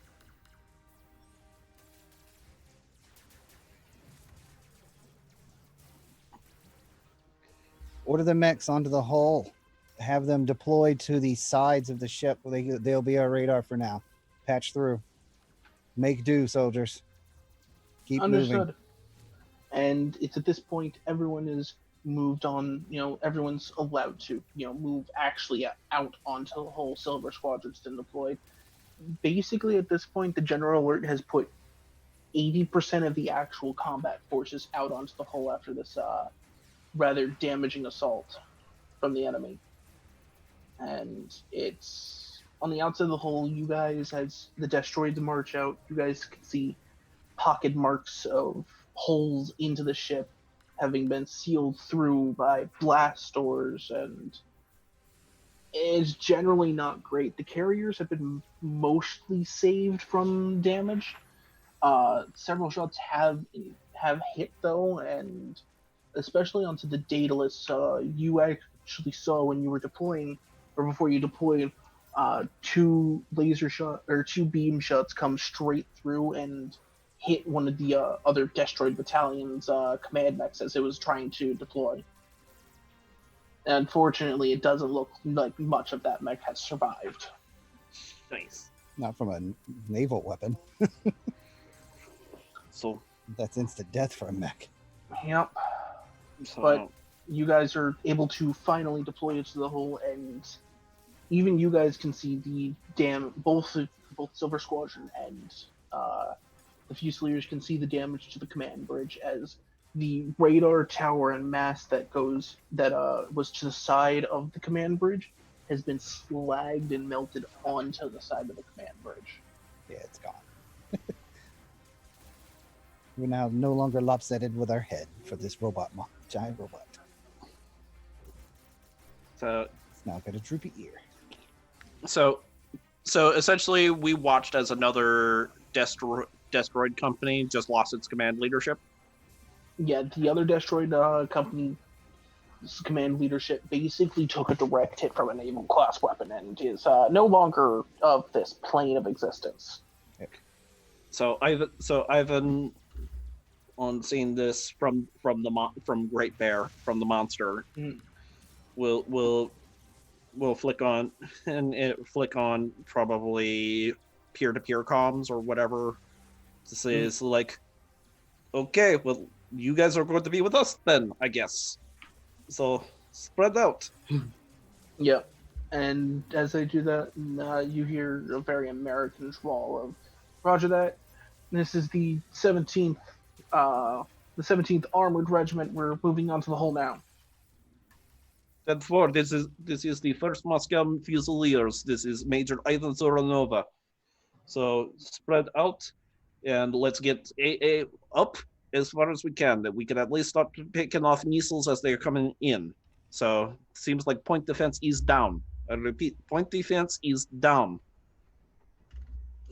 Order the mechs onto the hull. Have them deployed to the sides of the ship. They'll be our radar for now. Patch through. Make do, soldiers. Keep Understood. moving. And it's at this point everyone is moved on. Everyone's allowed to move actually out onto the whole Silver Squadron's been deployed. Basically, at this point, the General Alert has put 80% of the actual combat forces out onto the hull after this rather damaging assault from the enemy. And it's on the outside of the hull. You guys, as the destroyed march out, you guys can see pocket marks of holes into the ship having been sealed through by blast doors, and it's generally not great. The carriers have been mostly saved from damage. Several shots have hit though, and especially onto the Daedalus, you actually saw when you were deploying, or before you deployed, 2 beam shots come straight through and hit one of the other destroyed battalion's command mechs as it was trying to deploy. Unfortunately, it doesn't look like much of that mech has survived. Nice. Not from a naval weapon. so That's instant death for a mech. Yep. so But you guys are able to finally deploy it to the hull, and even you guys can see both Silver Squadron and the Fusiliers can see the damage to the command bridge as the radar tower and mast that was to the side of the command bridge has been slagged and melted onto the side of the command bridge. Yeah, it's gone. We're now no longer lopsided with our head for this giant robot. so It's now got a droopy ear. So essentially, we watched as another destroyed company just lost its command leadership. Yeah, the other destroyed company's command leadership basically took a direct hit from a naval class weapon and is no longer of this plane of existence. So Ivan, on seeing this from Great Bear, from the monster, will flick on probably peer-to-peer comms or whatever to say is like, okay, well, you guys are going to be with us then, I guess. So spread out. Yep. And as they do that, you hear a very American drawl of, "Roger that. This is the 17th Armored Regiment. We're moving on to the hull now." 10-4, this is the 1st Moscow Fusiliers. This is Major Ivan Zoranova. So spread out, and let's get AA up as far as we can, that we can at least start picking off missiles as they're coming in. So seems like point defense is down. I repeat, point defense is down.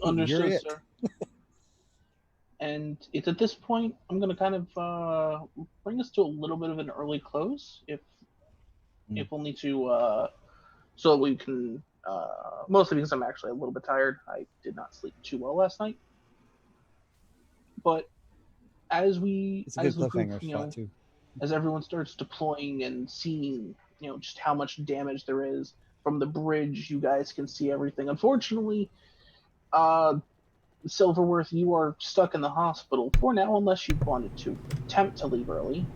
Understood, You're it. sir. And it's at this point I'm going to kind of bring us to a little bit of an early close, if only to so that we can. Mostly because I'm actually a little bit tired. I did not sleep too well last night. But as It's a good the group, cliffhanger spot too. as everyone starts deploying and seeing, just how much damage there is from the bridge, you guys can see everything. Unfortunately, Silverworth, you are stuck in the hospital for now, unless you wanted to attempt to leave early.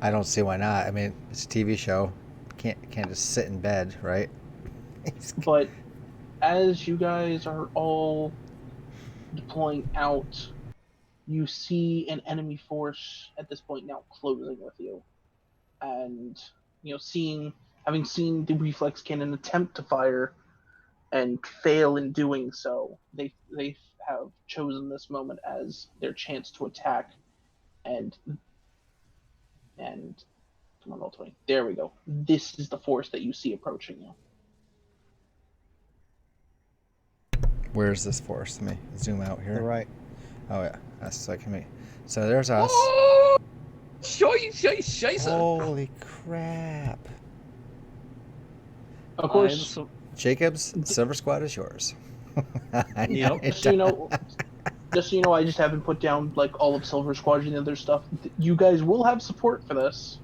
I don't see why not. I mean, it's a TV show. Can't just sit in bed, right? But as you guys are all deploying out, you see an enemy force at this point now closing with you. And, having seen the reflex cannon attempt to fire and fail in doing so, they have chosen this moment as their chance to attack and come on, roll 20. There we go. This is the force that you see approaching you. Where's this force? Let me zoom out here. You're right. Oh yeah, that's like me. So there's us. Oh, scheiße. Holy crap! Of course, Jacob's Silver Squad is yours. Yep. just so you know, I just haven't put down like all of Silver Squadron and other stuff. You guys will have support for this.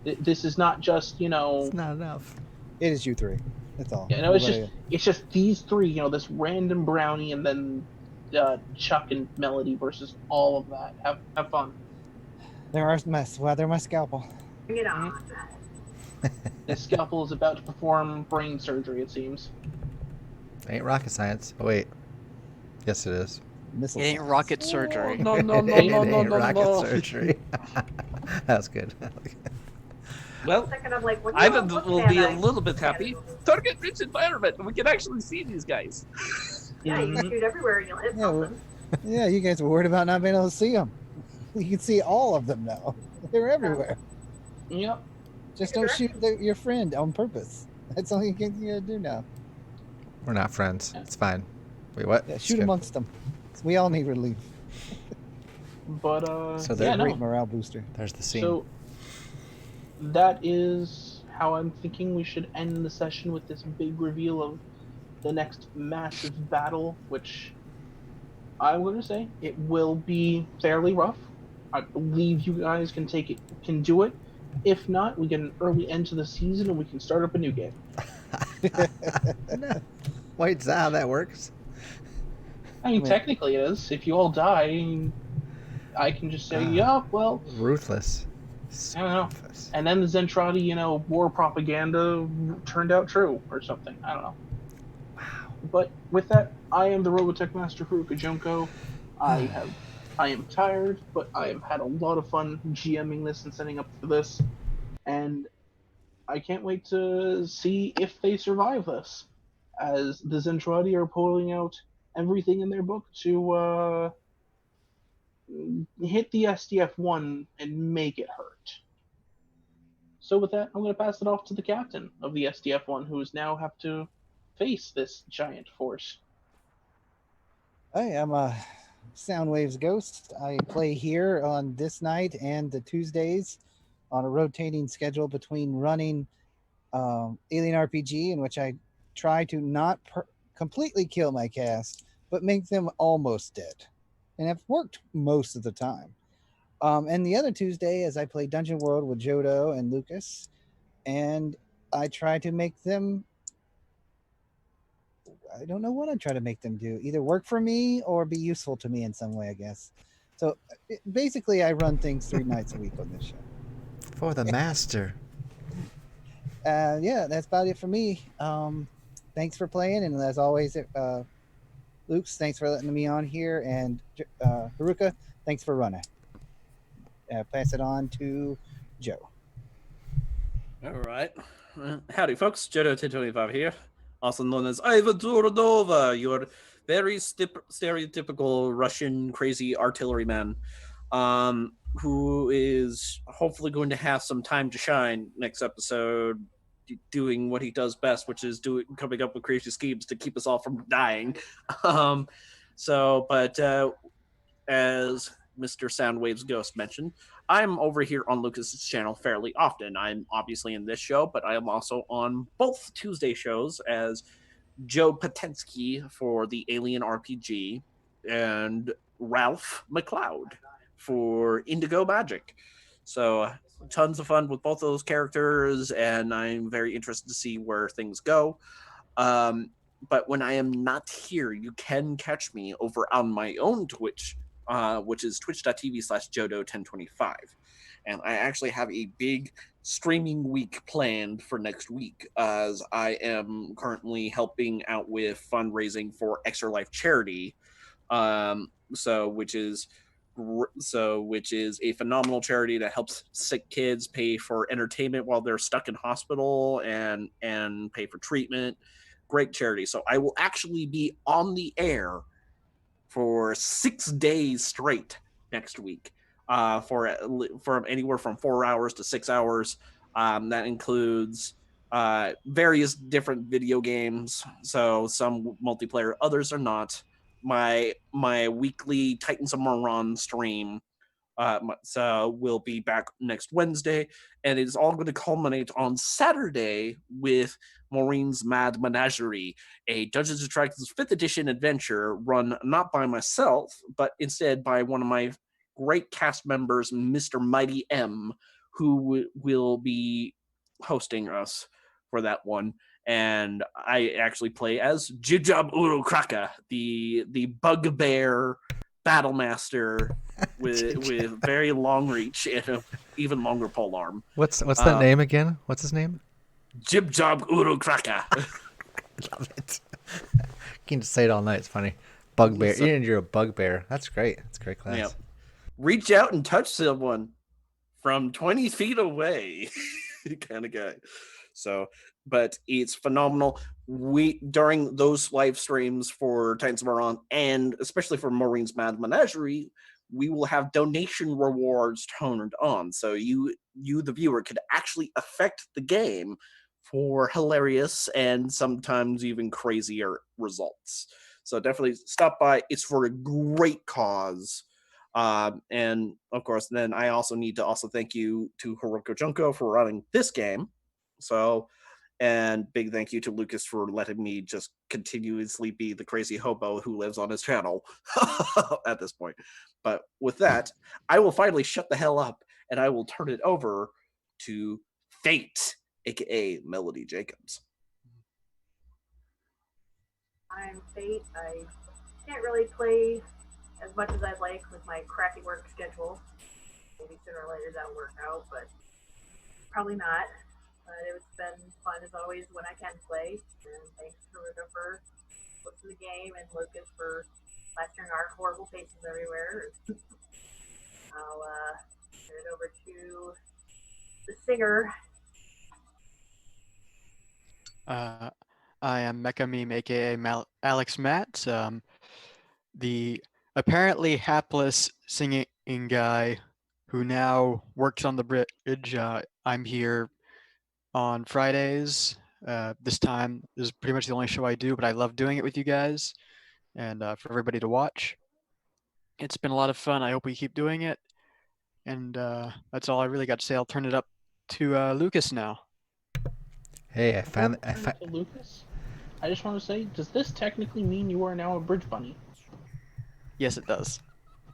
This is not just It's not enough. It is you three. That's all. Yeah, no, it's just these three. This random brownie and then Chuck and Melody versus all of that. Have fun. They're my scalpel. Bring it on. This scalpel is about to perform brain surgery, it seems. Ain't rocket science. Oh wait, yes it is. Missile It ain't science. rocket surgery. No. It ain't rocket surgery. That's good. Well, Second, I'm like, what you Ivan looking will at? be a I- little bit happy. Target-rich environment, and we can actually see these guys. Yeah, you can shoot everywhere and you'll hit Yeah, something. Yeah, you guys were worried about not being able to see them. You can see all of them now. They're everywhere. Yep. Just don't shoot your friend on purpose. That's all you can do now. We're not friends. It's fine. Wait, what? Yeah, shoot amongst them. We all need relief. But So yeah, no. Great morale booster. There's the scene. So that is how I'm thinking we should end the session, with this big reveal of the next massive battle, which I'm going to say it will be fairly rough. I believe you guys can do it. If not, we get an early end to the season and we can start up a new game. No. Wait, is that how that works? I mean, Wait. technically it is. If you all die, I can just say, yeah, well, Ruthless. I don't know. Ruthless. And then the Zentradi, war propaganda turned out true or something. I don't know. Wow. But with that, I am the Robotech Master Harukajunko. I am tired, but I have had a lot of fun GMing this and setting up for this. And I can't wait to see if they survive this, as the Zentradi are pulling out everything in their book to hit the SDF-1 and make it hurt. So with that, I'm going to pass it off to the captain of the SDF-1, who is now have to face this giant force. Hi, I'm Soundwavesghost. I play here on this night and the Tuesdays on a rotating schedule between running Alien RPG, in which I try to not completely kill my cast, but make them almost dead. And I've worked most of the time. And the other Tuesday, as I play Dungeon World with Jodo and Lucas, and I try to make them, I don't know what I try to make them do, either work for me or be useful to me in some way, I guess. So basically, I run things 3 nights a week on this show. For the master. Yeah, that's about it for me. Thanks for playing, and as always, Luke's, thanks for letting me on here, and Haruka, thanks for running. Pass it on to Joe. All right. Howdy, folks. Jodo1025 here, also known as Ivan Turanova, your very stereotypical Russian crazy artilleryman, who is hopefully going to have some time to shine next episode, doing what he does best, which is coming up with crazy schemes to keep us all from dying. But as Mr. Soundwavesghost mentioned, I'm over here on Lucas's channel fairly often. I'm obviously in this show, but I am also on both Tuesday shows as Joe Patensky for the Alien RPG and Ralph McLeod for Indigo Magic. So tons of fun with both of those characters, and I'm very interested to see where things go. But when I am not here, you can catch me over on my own Twitch, which is twitch.tv/Jodo1025. And I actually have a big streaming week planned for next week, as I am currently helping out with fundraising for Extra Life Charity. Which is a phenomenal charity that helps sick kids pay for entertainment while they're stuck in hospital and pay for treatment. Great charity. So I will actually be on the air for 6 days straight next week, for anywhere from 4 hours to 6 hours. That includes various different video games. So some multiplayer, others are not. My weekly Titans of Moron stream so we'll be back next Wednesday, and it is all going to culminate on Saturday with Maureen's Mad Menagerie, a Dungeons and Dragons 5th edition adventure run not by myself, but instead by one of my great cast members, Mr. Mighty M, who will be hosting us for that one. And I actually play as Jijab Urukraka, the bugbear battle master with very long reach and an even longer pole arm. What's that name again? What's his name? Jib Job Urukraka. Love it. You can just say it all night. It's funny. Bugbear. You're a bugbear. That's great. That's a great class. Yeah. Reach out and touch someone from 20 feet away kind of guy. So, but it's phenomenal. During those live streams for Titans of Moron, and especially for Maureen's Mad Menagerie, we will have donation rewards turned on. So you the viewer, could actually affect the game for hilarious and sometimes even crazier results. So definitely stop by. It's for a great cause. And of course, then I also need to thank you to Harukajunko for running this game. So, and big thank you to Lucas for letting me just continuously be the crazy hobo who lives on his channel at this point. But with that, I will finally shut the hell up and I will turn it over to Fayt, aka Melody Jacobs. I'm Fayt. I can't really play as much as I'd like with my crappy work schedule. Maybe sooner or later that'll work out, but probably not. But it's been fun as always when I can play. And thanks to Ruka for hosting the game and Lucas for plastering our horrible faces everywhere. I'll turn it over to the singer. I am Mecha Meme, aka Alex Matt, the apparently hapless singing guy who now works on the bridge. I'm here on Fridays. This time is pretty much the only show I do, but I love doing it with you guys and for everybody to watch. It's been a lot of fun. I hope we keep doing it. And that's all I really got to say. I'll turn it up to Lucas now. Hey, I found Lucas. I just want to say, does this technically mean you are now a bridge bunny? Yes, it does.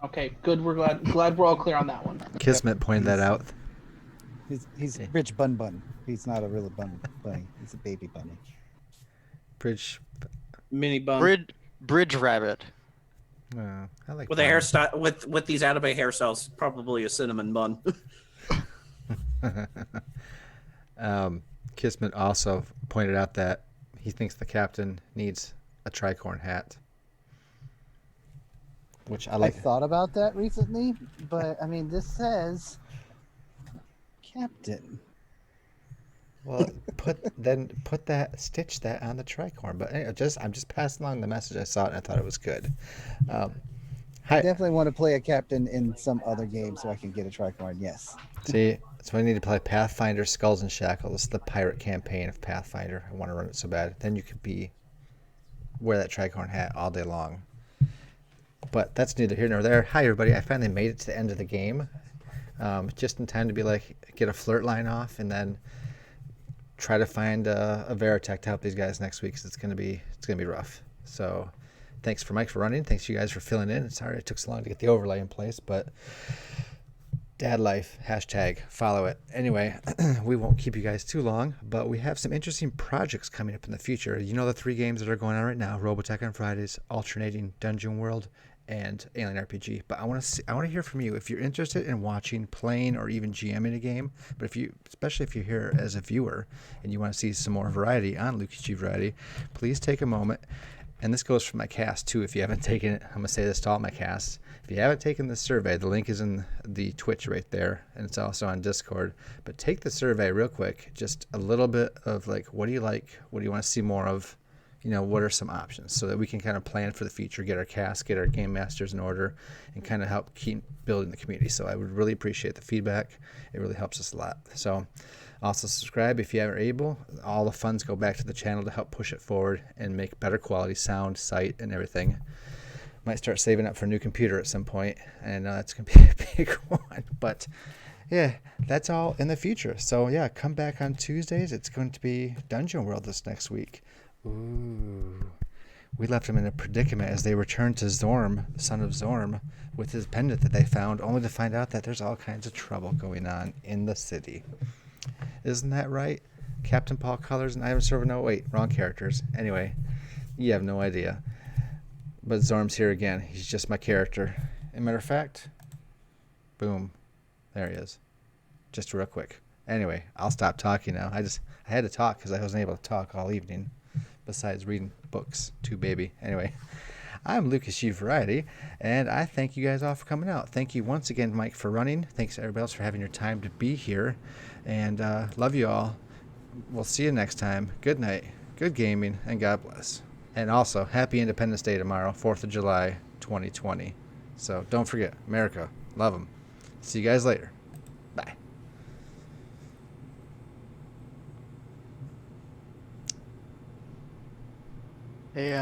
Okay, good. We're glad we're all clear on that one. Kismet pointed that out. He's Bridge Bun. He's not a real bunny. He's a baby bunny. Bridge. Mini bun. Bridge rabbit. I like with a hairstyle with these anime hairstyles, probably a cinnamon bun. Kismet also pointed out that he thinks the captain needs a tricorn hat. Which I like. I thought about that recently, but I mean, this says captain. Well, stitch that on the tricorn. But anyway, I'm just passing along the message. I saw it and I thought it was good. I definitely want to play a captain in some other game so I can get a tricorn. Yes. See, so I need to play Pathfinder Skulls and Shackles. This is the pirate campaign of Pathfinder. I want to run it so bad. Then you could wear that tricorn hat all day long. But that's neither here nor there. Hi, everybody. I finally made it to the end of the game. Just in time to be like, get a flirt line off and then try to find a Veritech to help these guys next week because it's gonna be rough. So thanks for Mike for running. Thanks you guys for filling in. Sorry it took so long to get the overlay in place, but dad life, hashtag follow it. Anyway, we won't keep you guys too long, but we have some interesting projects coming up in the future. You know the 3 games that are going on right now: Robotech on Fridays, Alternating Dungeon World, and Alien RPG. But I want to hear from you if you're interested in watching, playing, or even GMing a game. But especially if you're here as a viewer and you want to see some more variety on Lucasgvariety, please take a moment. And this goes for my cast too. If you haven't taken it, I'm gonna say this to all my casts. If you haven't taken the survey, the link is in the Twitch right there, and it's also on Discord. But take the survey real quick. Just a little bit of like, what do you like? What do you want to see more of? You know, what are some options so that we can kind of plan for the future, get our cast, get our game masters in order, and kind of help keep building the community. So I would really appreciate the feedback. It really helps us a lot. So also subscribe if you ever able. All the funds go back to the channel to help push it forward and make better quality sound, sight, and everything. Might start saving up for a new computer at some point, and it's going to be a big one. But yeah, that's all in the future. So yeah, come back on Tuesdays. It's going to be Dungeon World this next week. Ooh. We left him in a predicament as they returned to Zorm, the son of Zorm, with his pendant that they found, only to find out that there's all kinds of trouble going on in the city. Isn't that right? Captain Paul Colors and Ivan Server. No, wait, wrong characters. Anyway, you have no idea. But Zorm's here again. He's just my character. As a matter of fact, boom, there he is. Just real quick. Anyway, I'll stop talking now. I had to talk because I wasn't able to talk all evening. Besides reading books too, baby. Anyway, I'm Lucasgvariety, and I thank you guys all for coming out. Thank you once again, Mike, for running. Thanks to everybody else for having your time to be here. And love you all. We'll see you next time. Good night, good gaming, and God bless. And also, happy Independence Day tomorrow, 4th of July, 2020. So don't forget, America, love them. See you guys later. Bye. Hey,